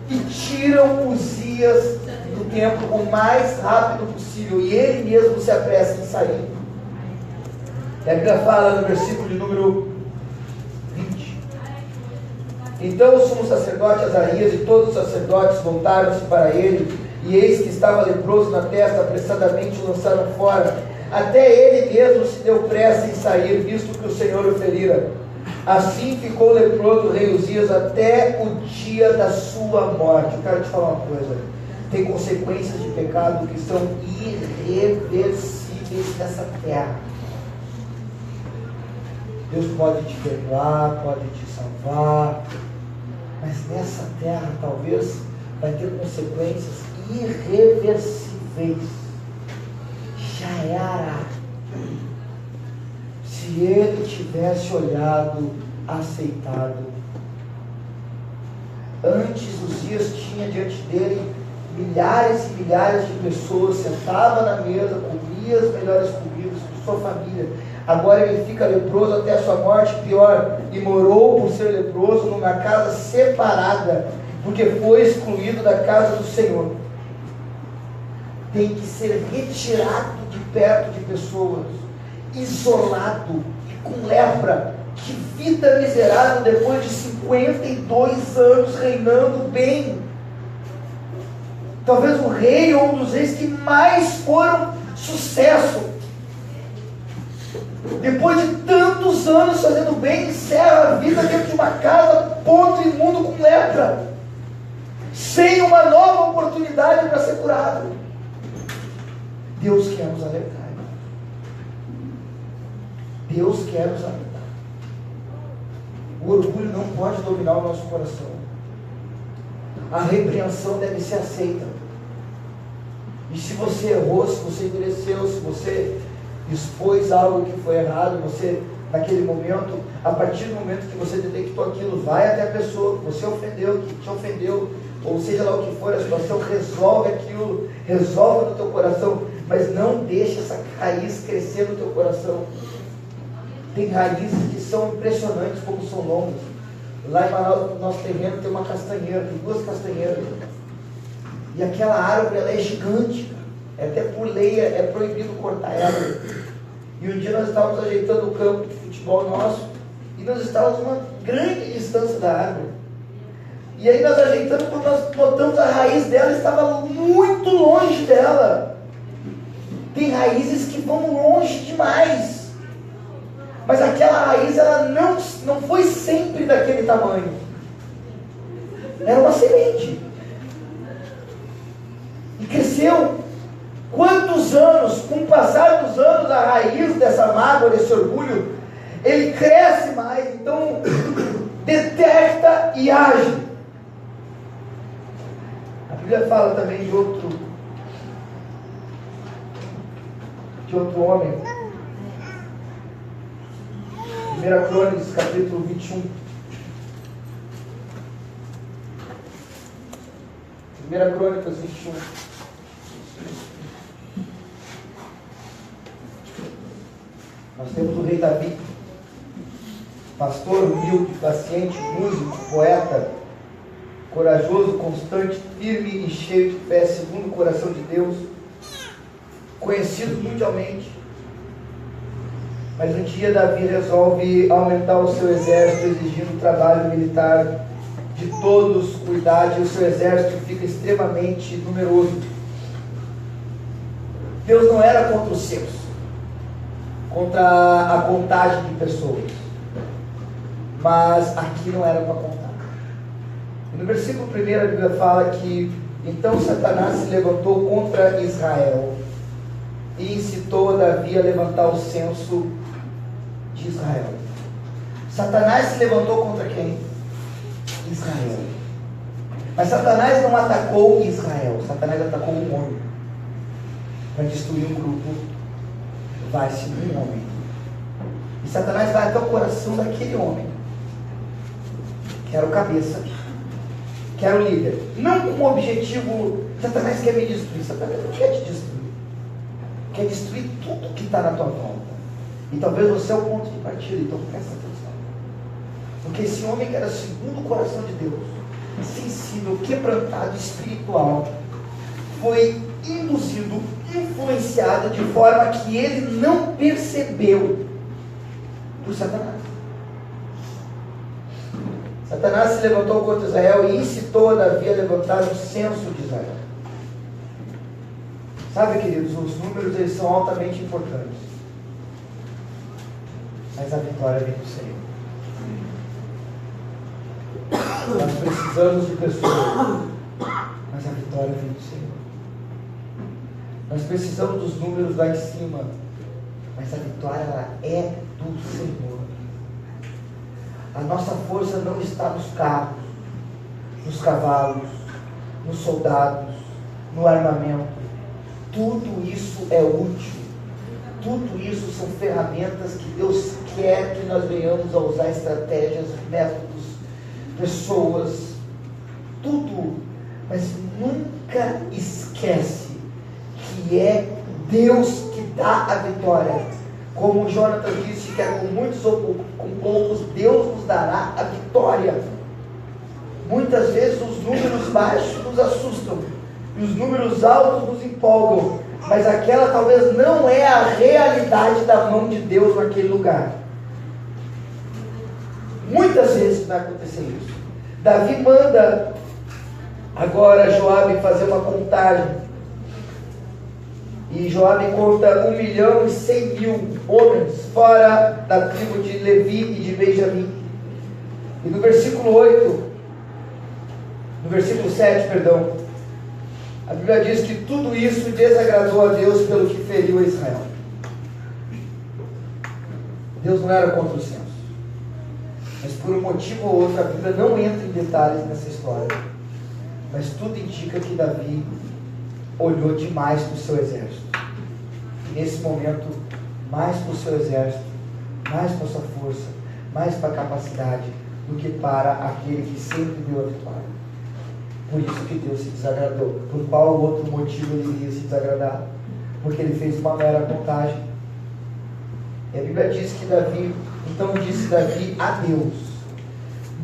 [SPEAKER 1] e tiram Uzias do templo o mais rápido possível, e ele mesmo se apressa em sair. A Bíblia fala no versículo de número 20: então o sumo sacerdote Azarias e todos os sacerdotes voltaram-se para ele, e eis que estava leproso na testa, apressadamente o lançaram fora. Até ele mesmo se deu pressa em sair, visto que o Senhor o ferira. Assim ficou leproso o rei Uzias até o dia da sua morte. Eu quero te falar uma coisa: tem consequências de pecado que são irreversíveis nessa terra. Deus pode te perdoar, pode te salvar, mas nessa terra talvez vai ter consequências irreversíveis. Já era. Se ele tivesse olhado, aceitado. Antes, Uzias tinha diante dele milhares e milhares de pessoas, sentava na mesa, comia as melhores comidas de sua família. Agora ele fica leproso até a sua morte, pior, e morou por ser leproso numa casa separada, porque foi excluído da casa do Senhor. Tem que ser retirado de perto de pessoas, isolado e com lepra. Que vida miserável depois de 52 anos reinando bem. Talvez o rei ou um dos reis que mais foram sucesso. Depois de tantos anos fazendo bem, encerra a vida dentro de uma casa podre, imundo, com lepra, sem uma nova oportunidade para ser curado. Deus quer nos alertar. Deus quer nos alertar. O orgulho não pode dominar o nosso coração. A repreensão deve ser aceita. E se você errou, se você endureceu, se você expôs algo que foi errado, você, naquele momento, a partir do momento que você detectou aquilo, vai até a pessoa que você ofendeu, que te ofendeu, ou seja lá o que for a situação, resolve aquilo, resolve no teu coração, mas não deixe essa raiz crescer no teu coração. Tem raízes que são impressionantes como são longas. Lá em Manaus, no nosso terreno, tem uma castanheira, tem 2 castanheiras. E aquela árvore, ela é gigante. Até por lei é proibido cortar ela. E um dia nós estávamos ajeitando o campo de futebol nosso, e nós estávamos a uma grande distância da árvore. E aí nós ajeitando, quando nós notamos a raiz dela, estava muito longe dela. Tem raízes que vão longe demais. Mas aquela raiz, ela não foi sempre daquele tamanho. Era uma semente. E cresceu. Quantos anos, com o passar dos anos, a raiz dessa mágoa, desse orgulho, ele cresce mais, então detecta e age. A Bíblia fala também de outro homem. 1 Crônicas, capítulo 21. 1 Crônicas 21. Nós temos o rei Davi, pastor humilde, paciente, músico, poeta, corajoso, constante, firme e cheio de fé, segundo o coração de Deus, conhecido mundialmente. Mas um dia Davi resolve aumentar o seu exército, exigindo trabalho militar de todos, cuidado, e o seu exército fica extremamente numeroso. Deus não era contra os seus, contra a contagem de pessoas, mas aqui não era para contar. E no versículo 1 a Bíblia fala que então Satanás se levantou contra Israel e incitou a Davi a levantar o censo de Israel. Satanás se levantou contra quem? Israel. Mas Satanás não atacou Israel, Satanás atacou um homem. Para destruir um grupo, vai-se um homem. E Satanás vai até o coração daquele homem, que era o cabeça, que era o líder. Não com o objetivo, Satanás quer me destruir. Satanás não quer te destruir. Quer destruir tudo que está na tua volta. E talvez você é o ponto de partida, então presta atenção. Porque esse homem que era segundo o coração de Deus, sensível, quebrantado, espiritual, foi induzido, influenciado de forma que ele não percebeu por Satanás. Satanás se levantou contra Israel e incitou a Davi a levantar o censo de Israel. Sabe, queridos, os números eles são altamente importantes, mas a vitória vem do Senhor. Nós precisamos de pessoas, mas a vitória vem do Senhor. Nós precisamos dos números lá em cima, mas a vitória ela é do Senhor. A nossa força não está nos carros, nos cavalos, nos soldados, no armamento. Tudo isso é útil. Tudo isso são ferramentas que Deus quer que nós venhamos a usar, estratégias, métodos, pessoas, tudo. Mas nunca esquece que é Deus que dá a vitória. Como Jonathan disse, que é com muitos ou com poucos, Deus nos dará a vitória. Muitas vezes os números baixos nos assustam e os números altos nos empolgam, mas aquela talvez não é a realidade da mão de Deus naquele lugar. Muitas vezes vai acontecer isso. Davi manda agora Joabe fazer uma contagem. E Joabe conta 1.100.000 homens, fora da tribo de Levi e de Benjamim. E no versículo 8, no versículo 7, perdão, a Bíblia diz que tudo isso desagradou a Deus pelo que feriu a Israel. Deus não era contra o censo, mas por um motivo ou outro, a Bíblia não entra em detalhes nessa história, mas tudo indica que Davi olhou demais para o seu exército. E nesse momento, mais para o seu exército, mais para a sua força, mais para a capacidade, do que para aquele que sempre deu a vitória. Por isso que Deus se desagradou. Por qual outro motivo ele iria se desagradar? Porque ele fez uma mera contagem. E a Bíblia diz que Davi, então disse Davi a Deus: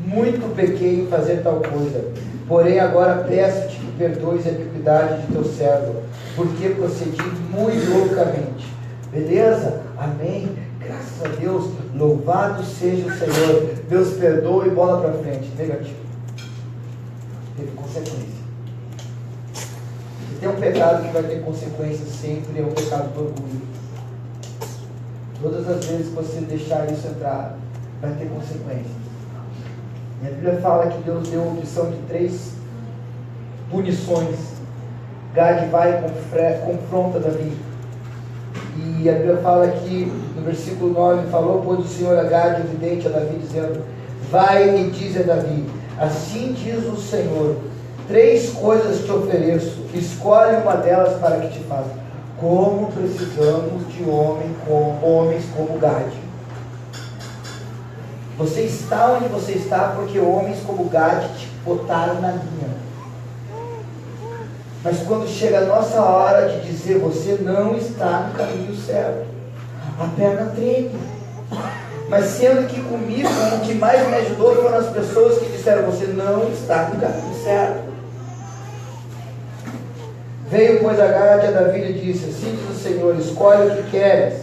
[SPEAKER 1] muito pequei em fazer tal coisa, porém agora peço-te que perdoes a iniquidade de teu servo, porque procedi muito loucamente. Beleza? Amém? Graças a Deus, louvado seja o Senhor. Deus perdoa e bola para frente. Negativo. Teve consequência. Se tem um pecado que vai ter consequências sempre, é o pecado do orgulho. Todas as vezes que você deixar isso entrar, vai ter consequências. E a Bíblia fala que Deus deu a opção de 3 punições. Gade vai e confronta Davi. E a Bíblia fala que no versículo 9, falou, pois o Senhor a Gade, evidente a Davi, dizendo: vai e diz a Davi, assim diz o Senhor, 3 coisas te ofereço, escolhe uma delas para que te faça. Como precisamos de homens como Gade. Você está onde você está porque homens como Gade te botaram na linha. Mas quando chega a nossa hora de dizer, você não está no caminho certo, a perna treme. Mas sendo que comigo, o que mais me ajudou foram as pessoas que disseram, você não está no caminho certo. Veio, pois, a Gade a Davi e disse, assim diz o Senhor, escolhe o que queres,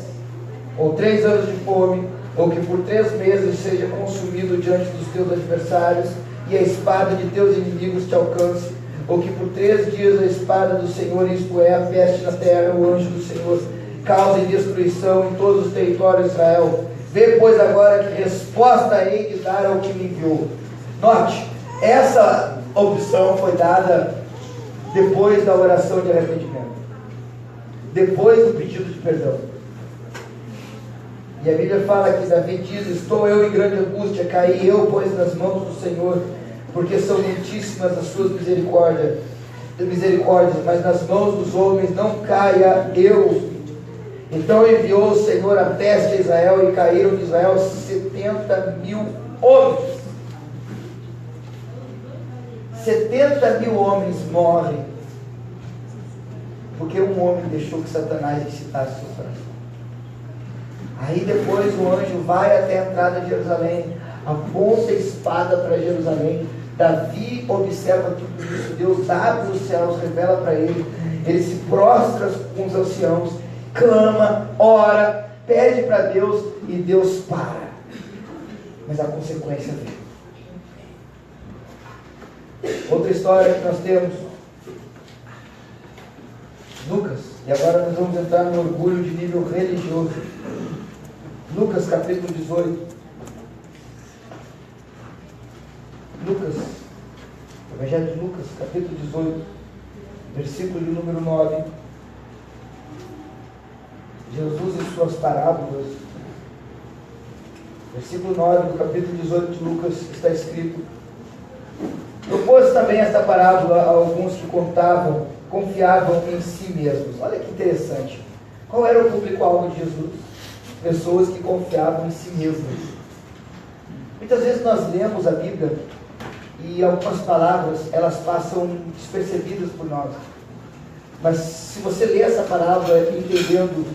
[SPEAKER 1] ou 3 anos de fome, ou que por 3 meses seja consumido diante dos teus adversários, e a espada de teus inimigos te alcance, ou que por 3 dias a espada do Senhor, isto é, a peste na terra, o anjo do Senhor, cause destruição em todos os territórios de Israel. Vê, pois, agora que resposta hei de dar ao que me enviou. Note, essa opção foi dada depois da oração de arrependimento, depois do pedido de perdão. E a Bíblia fala que Davi diz, estou eu em grande angústia, caí eu, pois, nas mãos do Senhor, porque são muitíssimas as suas misericórdias, mas nas mãos dos homens não caia eu. Então enviou o Senhor a peste a Israel, e caíram de Israel 70.000 homens. 70.000 homens morrem, porque um homem deixou que Satanás excitasse seu coração. Aí depois o anjo vai até a entrada de Jerusalém, aponta a espada para Jerusalém. Davi observa tudo isso. Deus abre os céus, revela para ele. Ele se prostra com os anciãos, clama, ora, pede para Deus, e Deus para. Mas a consequência vem. Outra história que nós temos, Lucas, e agora nós vamos entrar no orgulho de nível religioso. Lucas capítulo 18. Lucas, Evangelho de Lucas capítulo 18, versículo de número 9. Jesus e suas parábolas. Versículo 9 do capítulo 18 de Lucas está escrito: propôs também esta parábola a alguns que confiavam em si mesmos. Olha que interessante. Qual era o público-alvo de Jesus? Pessoas que confiavam em si mesmas. Muitas vezes nós lemos a Bíblia e algumas palavras elas passam despercebidas por nós. Mas se você ler essa parábola entendendo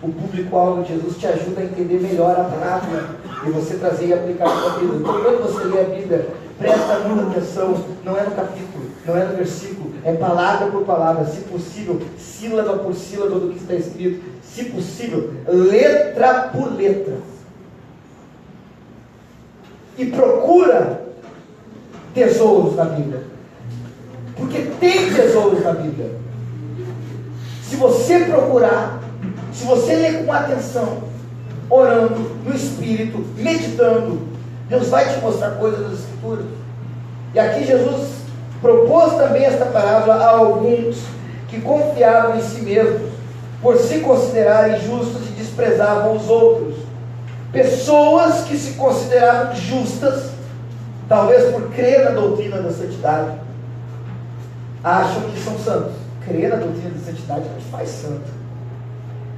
[SPEAKER 1] o público-alvo de Jesus, te ajuda a entender melhor a parábola e você trazer e aplicar na sua vida. Então, quando você lê a Bíblia, presta muita atenção. Não é no capítulo, não é no versículo, é palavra por palavra, se possível, sílaba por sílaba do que está escrito, se possível, letra por letra. E procura tesouros na Bíblia, porque tem tesouros na Bíblia. Se você procurar, se você ler com atenção, orando no Espírito, meditando, Deus vai te mostrar coisas das Escrituras. E aqui Jesus propôs também esta parábola a alguns que confiavam em si mesmos, por se considerarem justos e desprezavam os outros. Pessoas que se consideravam justas, talvez por crer na doutrina da santidade, acham que são santos. Crer na doutrina da santidade não te faz santo.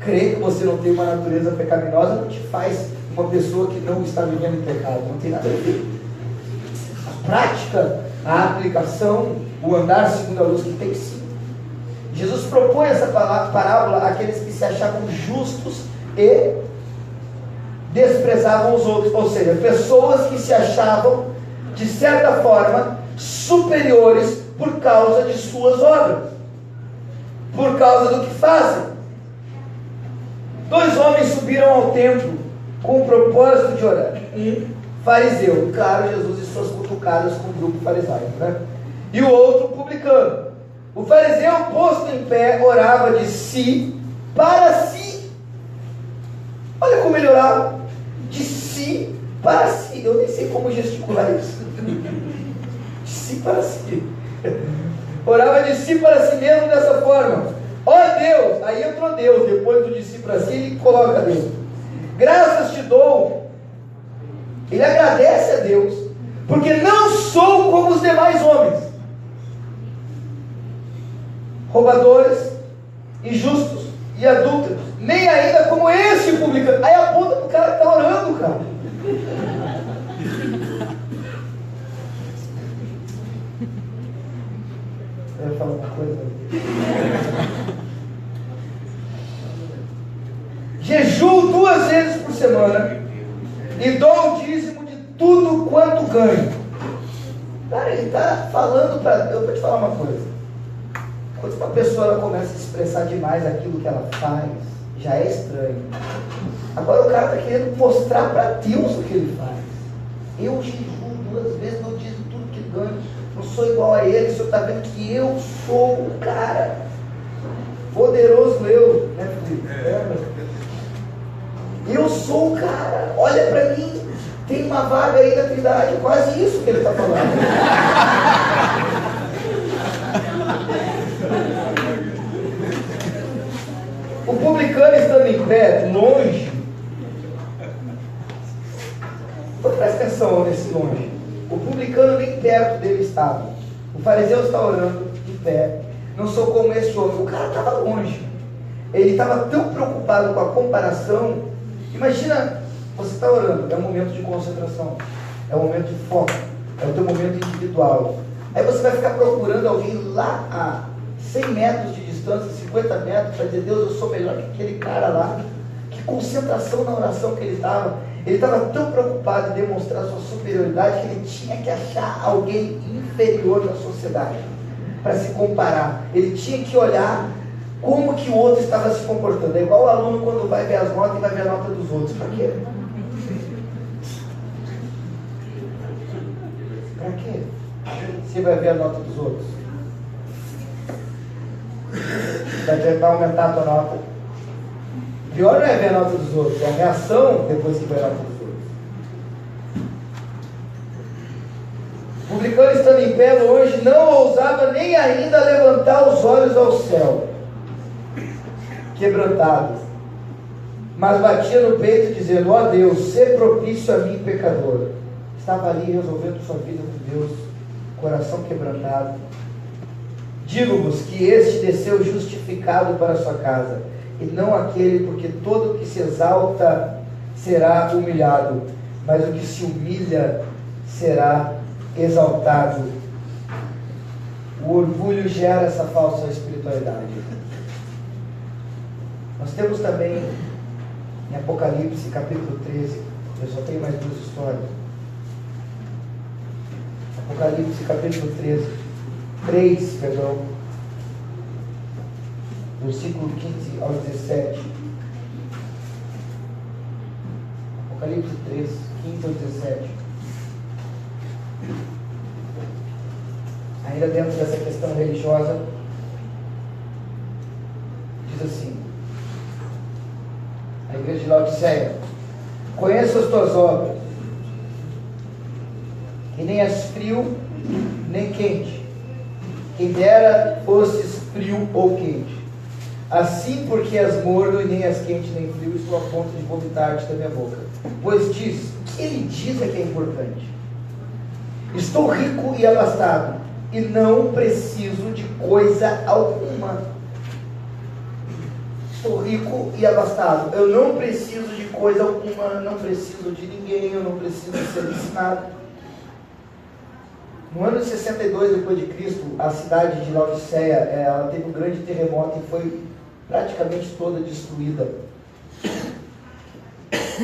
[SPEAKER 1] Crer que você não tem uma natureza pecaminosa não te faz uma pessoa que não está vivendo em pecado. Não tem nada a ver. A prática, a aplicação, o andar segundo a luz que tem sim. Jesus propõe essa parábola àqueles que se achavam justos e desprezavam os outros. Ou seja, pessoas que se achavam, de certa forma, superiores por causa de suas obras, por causa do que fazem. 2 homens subiram ao templo com o propósito de orar. Um fariseu, claro, Jesus e suas cutucadas com o grupo farisaico, né? E o outro publicano. O fariseu, posto em pé, orava de si para si. Olha como ele orava, de si para si. Eu nem sei como gesticular isso. De si para si. Orava de si para si mesmo dessa forma: ó Deus, aí entrou Deus, depois do de si para si, ele coloca Deus. Graças te dou. Ele agradece a Deus, porque não sou como os demais homens, roubadores, injustos e adúlteros, nem ainda como esse publicano. Aí aponta para o cara que está orando, cara. Eu ia falar uma coisa. Jejuo 2 vezes por semana e dou o dízimo de tudo quanto ganho. Cara, ele está falando para... Eu vou te falar uma coisa. Quando uma pessoa ela começa a expressar demais aquilo que ela faz, já é estranho. Agora o cara está querendo mostrar para Deus o que ele faz. Eu jejuo 2 vezes, dou dízimo de tudo que ganho. Não sou igual a ele. O senhor está vendo que eu sou o cara. Poderoso eu, né, Felipe? Eu sou o cara. Olha para mim. Tem uma vaga aí da Trindade. Quase isso que ele está falando. O publicano estando em pé, longe. Então presta atenção nesse longe. O publicano nem perto dele estava. O fariseu está orando em pé. Não sou como este homem. O cara estava longe. Ele estava tão preocupado com a comparação. Imagina, você está orando, é um momento de concentração, é um momento de foco, é o teu momento individual. Aí você vai ficar procurando alguém lá a 100 metros de distância, 50 metros, para dizer: Deus, eu sou melhor que aquele cara lá. Que concentração na oração que ele estava. Ele estava tão preocupado em demonstrar sua superioridade que ele tinha que achar alguém inferior na sociedade para se comparar. Ele tinha que olhar como que o outro estava se comportando. É igual o aluno quando vai ver as notas e vai ver a nota dos outros. Para quê? Para quê? Você vai ver a nota dos outros? Vai tentar aumentar a tua nota. Pior não é ver a nota dos outros, é a reação depois que vê a nota dos outros. O publicano, estando em pé longe, não ousava nem ainda levantar os olhos ao céu, quebrantado, mas batia no peito dizendo: ó Deus, sê propício a mim, pecador. Estava ali resolvendo sua vida com Deus, coração quebrantado. Digo-vos que este desceu justificado para a sua casa, e não aquele, porque todo o que se exalta será humilhado, mas o que se humilha será exaltado. O orgulho gera essa falsa espiritualidade. Nós temos também em Apocalipse capítulo 13, eu só tenho mais duas histórias. Apocalipse capítulo 3, versículo 15 ao 17. Apocalipse 3, 15 ao 17. Ainda dentro dessa questão religiosa, diz assim: a igreja de Laodiceia: conheço as tuas obras, que nem és frio nem quente. Quem dera fosses frio ou quente. Assim, porque és morno e nem és quente nem frio, estou a ponto de vomitar-te da minha boca. Pois diz, o que ele diz é que é importante: estou rico e abastado, e não preciso de coisa alguma. Estou rico e abastado, eu não preciso de coisa alguma, não preciso de ninguém, eu não preciso ser ensinado. No ano de 62 depois de Cristo, a cidade de Laodiceia, ela teve um grande terremoto e foi praticamente toda destruída.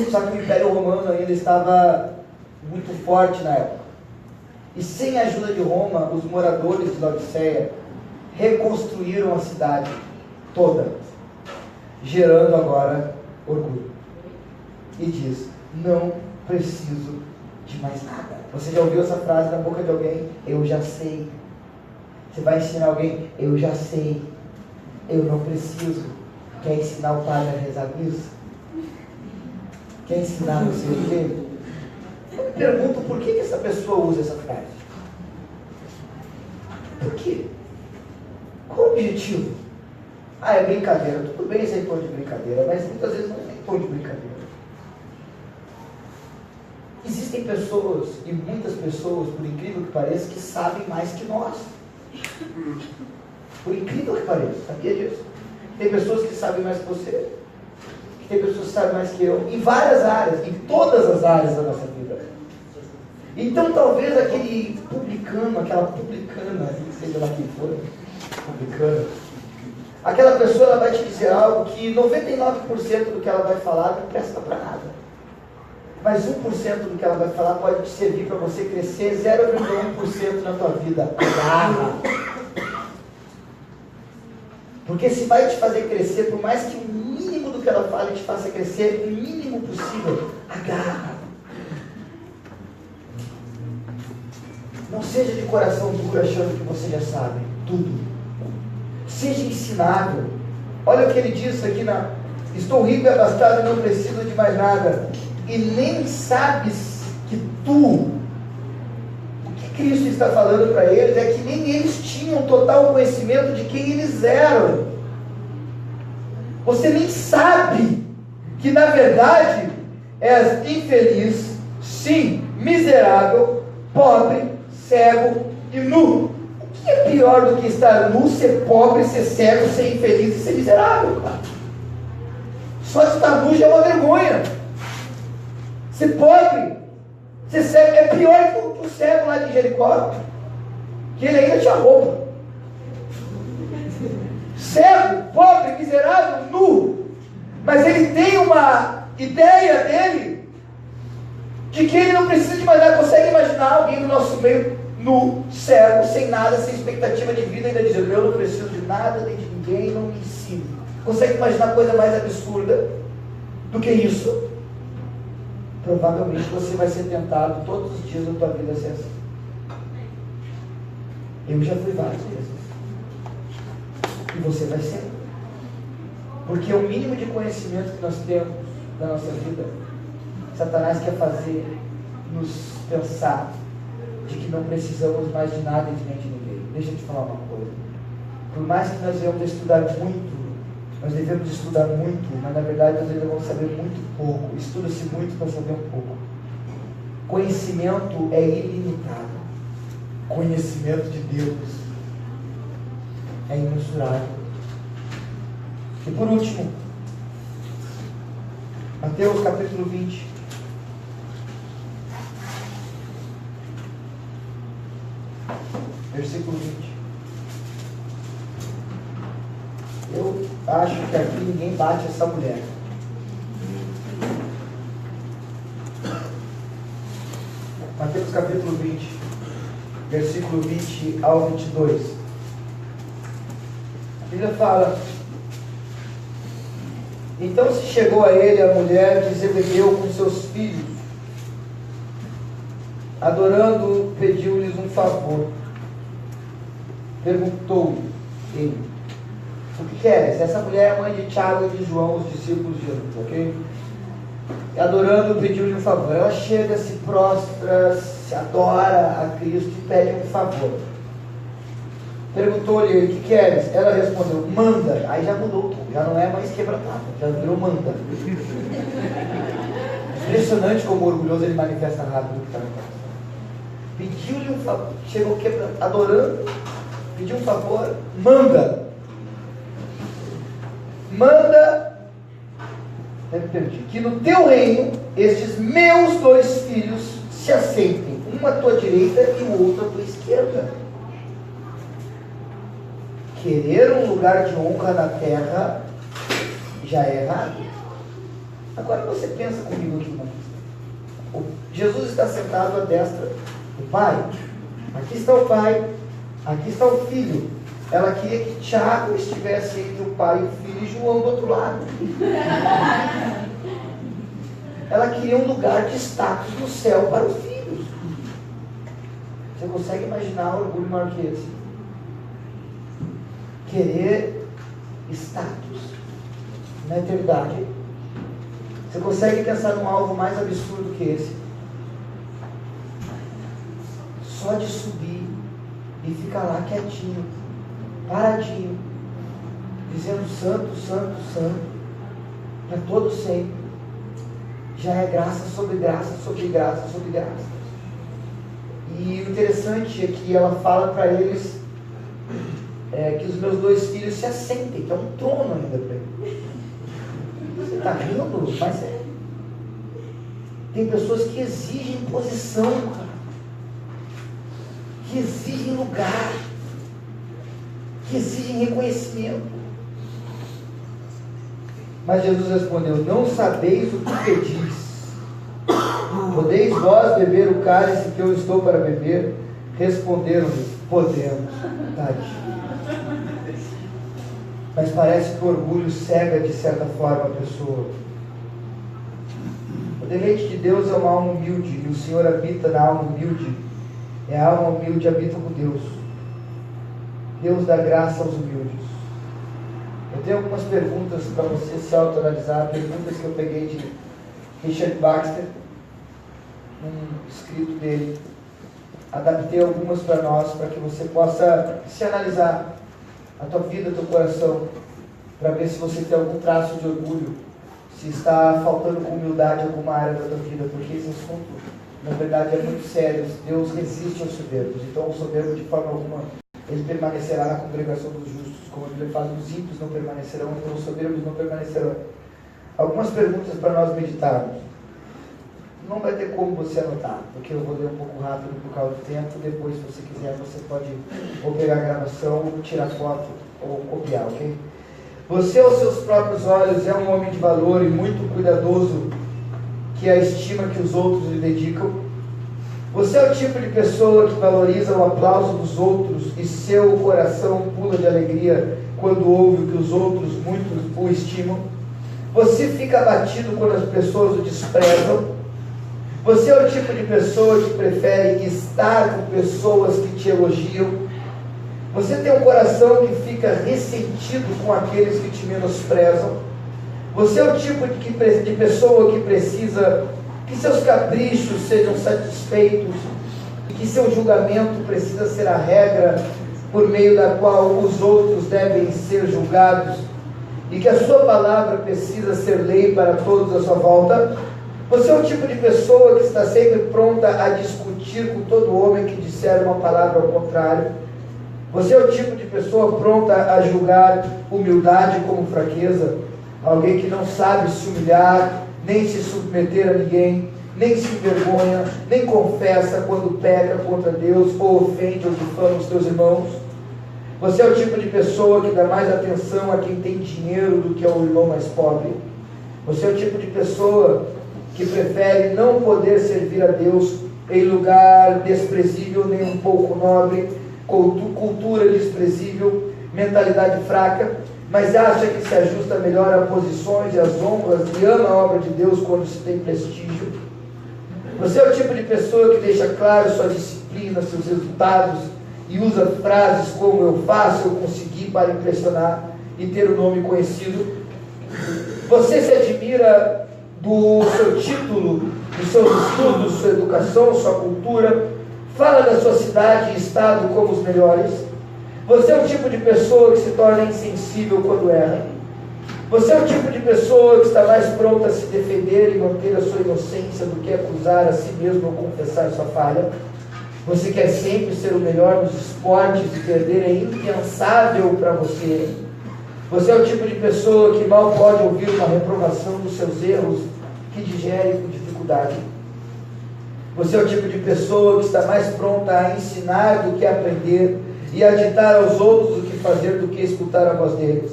[SPEAKER 1] Só que o Império Romano ainda estava muito forte na época. E sem a ajuda de Roma, os moradores de Laodiceia reconstruíram a cidade toda, gerando agora orgulho. E diz: não preciso de mais nada. Você já ouviu essa frase na boca de alguém? Eu já sei. Você vai ensinar alguém? Eu já sei. Eu não preciso. Quer ensinar o padre a rezar missa? Quer ensinar não sei o quê? Eu me pergunto por que essa pessoa usa essa frase. Por quê? Qual o objetivo? Ah, é brincadeira. Tudo bem esse tom de brincadeira, mas muitas vezes não é tom de brincadeira. Existem pessoas, e muitas pessoas, por incrível que pareça, que sabem mais que nós. Por incrível que pareça, sabia disso? Tem pessoas que sabem mais que você, que tem pessoas que sabem mais que eu, em várias áreas, em todas as áreas da nossa vida. Então talvez aquele publicano, aquela publicana, seja lá quem for, publicana, aquela pessoa, ela vai te dizer algo que 99% do que ela vai falar não presta para nada. Mas 1% do que ela vai falar pode te servir para você crescer 0,1% na tua vida. Agarra. Porque se vai te fazer crescer, por mais que o mínimo do que ela fale te faça crescer, o mínimo possível, agarra. Não seja de coração duro achando que você já sabe tudo. Seja ensinável. Olha o que ele diz aqui na: estou rico e abastado e não preciso de mais nada. E nem sabes que o que Cristo está falando para eles é que nem eles tinham total conhecimento de quem eles eram. Você nem sabe que na verdade és infeliz, sim, miserável, pobre, cego e nu. O que é pior do que estar nu, ser pobre, ser cego, ser infeliz e ser miserável, cara? Só de estar nu já é uma vergonha. Ser pobre, ser cego, é pior que o cego lá de Jericó, que ele ainda tinha roupa. Cego, pobre, miserável, nu. Mas ele tem uma ideia dele de que ele não precisa de mais nada. Consegue imaginar alguém no nosso meio nu, cego, sem nada, sem expectativa de vida, ainda dizendo: eu não preciso de nada, nem de ninguém, não me ensine. Consegue imaginar coisa mais absurda do que isso? Provavelmente você vai ser tentado todos os dias da tua vida a ser assim. Eu já fui várias vezes. E você vai ser. Porque o mínimo de conhecimento que nós temos da nossa vida, Satanás quer fazer nos pensar de que não precisamos mais de nada e de nem de ninguém. Deixa eu te falar uma coisa. Por mais que nós devemos estudar muito, nós devemos estudar muito, mas na verdade nós devemos saber muito pouco. Estuda-se muito para saber um pouco. Conhecimento é ilimitado. Conhecimento de Deus é imensurável. E por último, Mateus capítulo 20. Versículo 20. Eu acho que aqui ninguém bate essa mulher. Mateus capítulo 20, versículo 20 ao 22. A Bíblia fala: então se chegou a ele a mulher de Zebedeu com seus filhos, adorando, pediu-lhes um favor. Perguntou-lhe ele: o que queres? Essa mulher é a mãe de Tiago e de João, os discípulos de Jesus, ok? E adorando, pediu-lhe um favor. Ela chega, se prostra, se adora a Cristo e pede um favor. Perguntou-lhe: o que queres? Ela respondeu: manda. Aí já mudou tudo, já não é mais quebrantada, já virou manda. Impressionante como o orgulhoso ele manifesta rápido o que está no coração. Pediu-lhe um favor, chegou adorando, pediu um favor, manda. Manda, que no teu reino estes meus 2 filhos se assentem, um à tua direita e o outro à tua esquerda. Querer um lugar de honra na terra já é errado. Agora você pensa comigo aqui uma questão. Jesus está sentado à destra do Pai. Aqui está o Pai, aqui está o Filho. Ela queria que Tiago estivesse entre o Pai e o Filho e João do outro lado. Ela queria um lugar de status no céu para os filhos. Você consegue imaginar o orgulho maior que esse? Querer status na eternidade. Você consegue pensar num alvo mais absurdo que esse? Só de subir e ficar lá quietinho, paradinho, dizendo santo, santo, santo, para todo sempre, já é graça sobre graça, sobre graça, sobre graça. E o interessante é que ela fala para eles que os meus 2 filhos se assentem, que é um trono ainda para ele. Você está rindo? Mas é. Tem pessoas que exigem posição, cara, que exigem lugar, que exigem reconhecimento. Mas Jesus respondeu: não sabeis o que pedis. Podeis vós beber o cálice que eu estou para beber? Responderam-lhe: podemos. Tadinho. Mas parece que o orgulho cega de certa forma a pessoa. O deleite de Deus é uma alma humilde, e o Senhor habita na alma humilde. É a alma humilde habita com Deus. Deus dá graça aos humildes. Eu tenho algumas perguntas para você se autoanalisar, perguntas que eu peguei de Richard Baxter, um escrito dele. Adaptei algumas para nós, para que você possa se analisar a tua vida, o teu coração, para ver se você tem algum traço de orgulho, se está faltando com humildade em alguma área da tua vida, porque esse assunto, na verdade, é muito sério. Deus resiste aos soberbos, então o soberbo de forma alguma ele permanecerá na congregação dos justos, como a Bíblia fala: os ímpios não permanecerão, então os soberbos não permanecerão. Algumas perguntas para nós meditarmos. Não vai ter como você anotar, porque eu vou ler um pouco rápido por causa do tempo. Depois, se você quiser, você pode ou pegar a gravação, ou tirar foto, ou copiar, ok? Você, aos seus próprios olhos, é um homem de valor e muito cuidadoso, que a estima que os outros lhe dedicam. Você é o tipo de pessoa que valoriza o aplauso dos outros e seu coração pula de alegria quando ouve que os outros muito o estimam. Você fica abatido quando as pessoas o desprezam. Você é o tipo de pessoa que prefere estar com pessoas que te elogiam. Você tem um coração que fica ressentido com aqueles que te menosprezam. Você é o tipo de pessoa que precisa que seus caprichos sejam satisfeitos e que seu julgamento precisa ser a regra por meio da qual os outros devem ser julgados e que a sua palavra precisa ser lei para todos à sua volta. Você é o tipo de pessoa que está sempre pronta a discutir com todo homem que disser uma palavra ao contrário. Você é o tipo de pessoa pronta a julgar humildade como fraqueza, alguém que não sabe se humilhar, nem se submeter a ninguém, nem se envergonha, nem confessa quando peca contra Deus ou ofende ou difama os teus irmãos. Você é o tipo de pessoa que dá mais atenção a quem tem dinheiro do que ao irmão mais pobre. Você é o tipo de pessoa que prefere não poder servir a Deus em lugar desprezível, nem um pouco nobre, cultura desprezível, mentalidade fraca, mas acha que se ajusta melhor a posições e às honras e ama a obra de Deus quando se tem prestígio. Você é o tipo de pessoa que deixa claro sua disciplina, seus resultados e usa frases como eu faço, eu consegui para impressionar e ter o nome conhecido. Você se admira do seu título, dos seus estudos, sua educação, sua cultura, fala da sua cidade e estado como os melhores. Você é o tipo de pessoa que se torna insensível quando erra. Você é o tipo de pessoa que está mais pronta a se defender e manter a sua inocência do que acusar a si mesmo ou confessar sua falha. Você quer sempre ser o melhor nos esportes e perder é impensável para você. Você é o tipo de pessoa que mal pode ouvir uma reprovação dos seus erros, que digere com dificuldade. Você é o tipo de pessoa que está mais pronta a ensinar do que a aprender e a ditar aos outros o que fazer do que escutar a voz deles.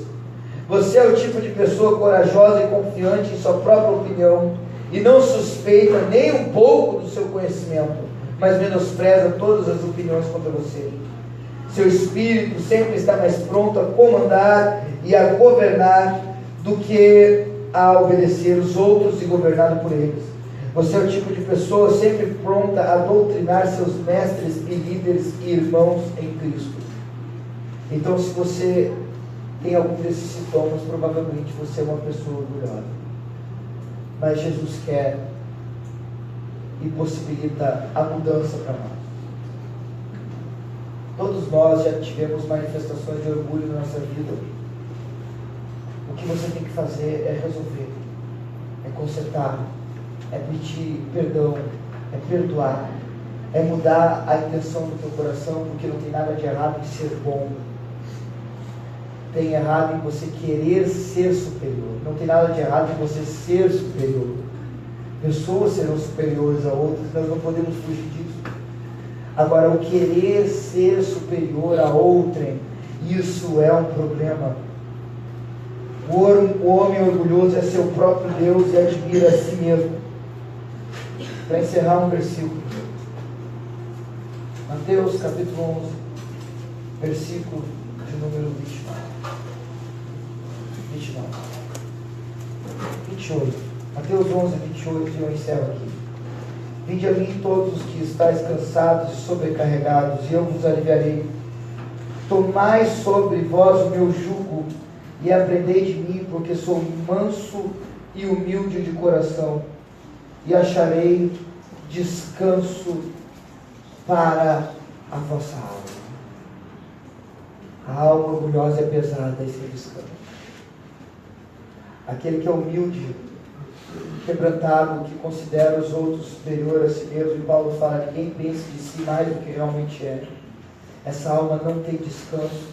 [SPEAKER 1] Você é o tipo de pessoa corajosa e confiante em sua própria opinião e não suspeita nem um pouco do seu conhecimento, mas menospreza todas as opiniões contra você. Seu espírito sempre está mais pronto a comandar e a governar do que a obedecer os outros e governado por eles. Você é o tipo de pessoa sempre pronta a doutrinar seus mestres e líderes e irmãos em Cristo. Então, se você tem algum desses sintomas, provavelmente você é uma pessoa orgulhosa. Mas Jesus quer e possibilita a mudança para nós. Todos nós já tivemos manifestações de orgulho na nossa vida. O que você tem que fazer é resolver, é consertar, é pedir perdão, é perdoar, é mudar a intenção do teu coração, porque não tem nada de errado em ser bom. Tem errado em você querer ser superior. Não tem nada de errado em você ser superior. Pessoas serão superiores a outras, nós não podemos fugir disso. Agora, o querer ser superior a outrem, isso é um problema. O homem orgulhoso é seu próprio Deus e admira a si mesmo. Para encerrar um versículo. Mateus capítulo 11, versículo de número 28. Mateus 11, 28, e eu encerro aqui. Vinde a mim todos os que estáis cansados e sobrecarregados, e eu vos aliviarei. Tomai sobre vós o meu jugo, e aprendei de mim, porque sou manso e humilde de coração, e acharei descanso para a vossa alma. A alma orgulhosa é pesada e sem descanso. Aquele que é humilde, quebrantado, que considera os outros superior a si mesmo, e Paulo fala, ninguém pense de si mais do que realmente é. Essa alma não tem descanso.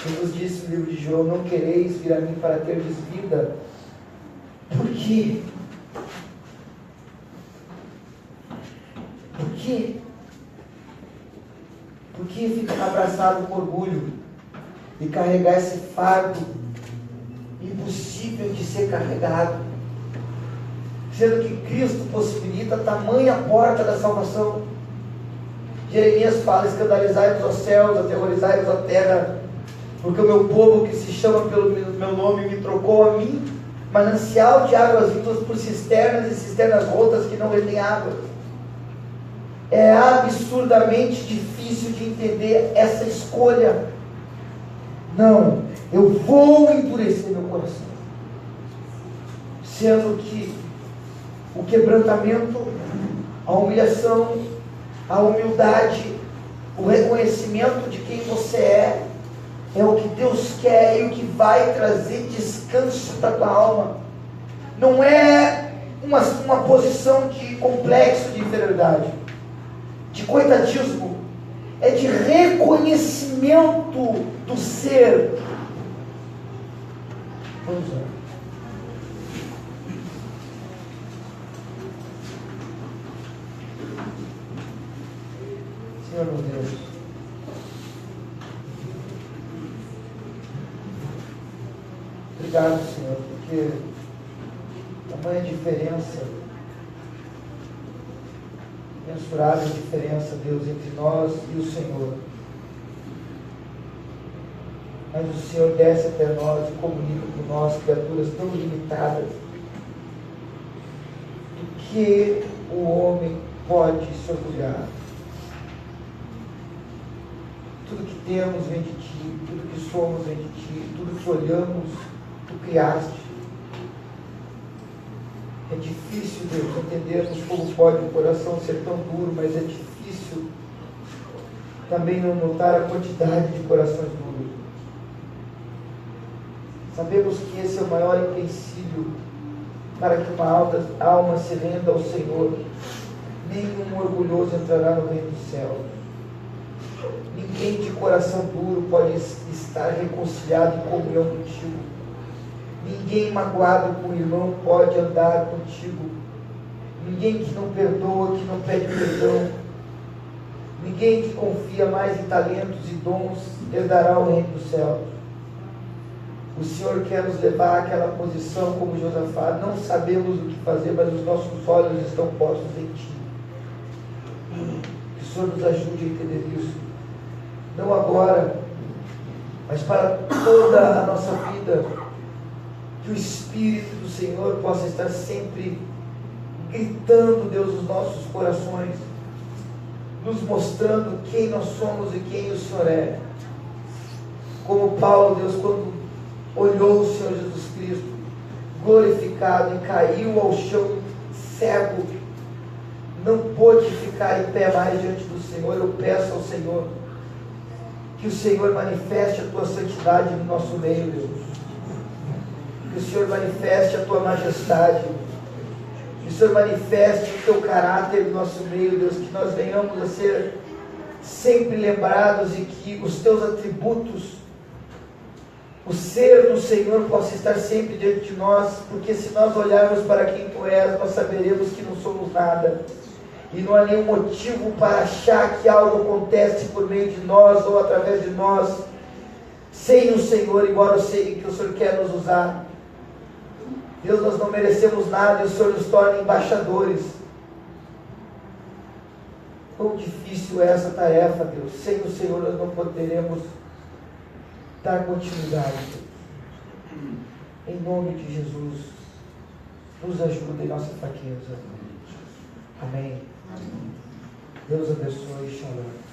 [SPEAKER 1] Jesus disse no livro de João, não quereis vir a mim para terdes vida Por quê? Por quê? Por que ficar abraçado com orgulho e carregar esse fardo impossível de ser carregado? Sendo que Cristo possibilita a tamanha porta da salvação. Jeremias fala: escandalizai-vos aos céus, aterrorizai-vos à terra, porque o meu povo que se chama pelo meu nome me trocou a mim manancial de águas vivas por cisternas e cisternas rotas que não retêm água. É absurdamente difícil de entender essa escolha. Não, eu vou endurecer meu coração. Sendo que o quebrantamento, a humilhação, a humildade, o reconhecimento de quem você é o que Deus quer e o que vai trazer descanso para a tua alma. Não é uma posição de complexo de inferioridade, de coitadismo, é de reconhecimento do ser. Vamos lá. Senhor meu Deus, obrigado, Senhor, porque tamanha diferença, mensurável diferença, Deus, entre nós e o Senhor. Mas o Senhor desce até nós e comunica com nós, criaturas tão limitadas, do que o homem pode se orgulhar. Tudo que temos vem de Ti, tudo que somos vem de Ti, tudo que olhamos, Tu criaste. É difícil, Deus, entendermos como pode o coração ser tão duro, mas é difícil também não notar a quantidade de corações duros. Sabemos que esse é o maior empecilho para que uma alma se renda ao Senhor. Nenhum orgulhoso entrará no reino dos céus. Ninguém de coração duro pode estar reconciliado em comunhão contigo. Ninguém magoado com o irmão pode andar contigo. Ninguém que não perdoa, que não pede perdão. Ninguém que confia mais em talentos e dons herdará o reino dos céus. O Senhor quer nos levar àquela posição como Josafá. Não sabemos o que fazer, mas os nossos olhos estão postos em Ti. Que o Senhor nos ajude a entender isso. Não agora, mas para toda a nossa vida. Que o Espírito do Senhor possa estar sempre gritando, Deus, nos nossos corações, nos mostrando quem nós somos e quem o Senhor é. Como Paulo, Deus, quando olhou o Senhor Jesus Cristo glorificado e caiu ao chão cego, não pôde ficar em pé mais diante do Senhor. Eu peço ao Senhor que o Senhor manifeste a Tua santidade no nosso meio, Deus. Que o Senhor manifeste a Tua majestade, que o Senhor manifeste o Teu caráter no nosso meio, Deus, que nós venhamos a ser sempre lembrados e que os Teus atributos, o ser do Senhor possa estar sempre diante de nós, porque se nós olharmos para quem Tu és, nós saberemos que não somos nada, e não há nenhum motivo para achar que algo acontece por meio de nós ou através de nós, sem o Senhor, embora eu sei que o Senhor quer nos usar. Deus, nós não merecemos nada e o Senhor nos torna embaixadores. Quão difícil é essa tarefa, Deus. Sem o Senhor nós não poderemos dar continuidade, Deus. Em nome de Jesus, nos ajude em nossa fraqueza. Amém. Deus abençoe. Shalom.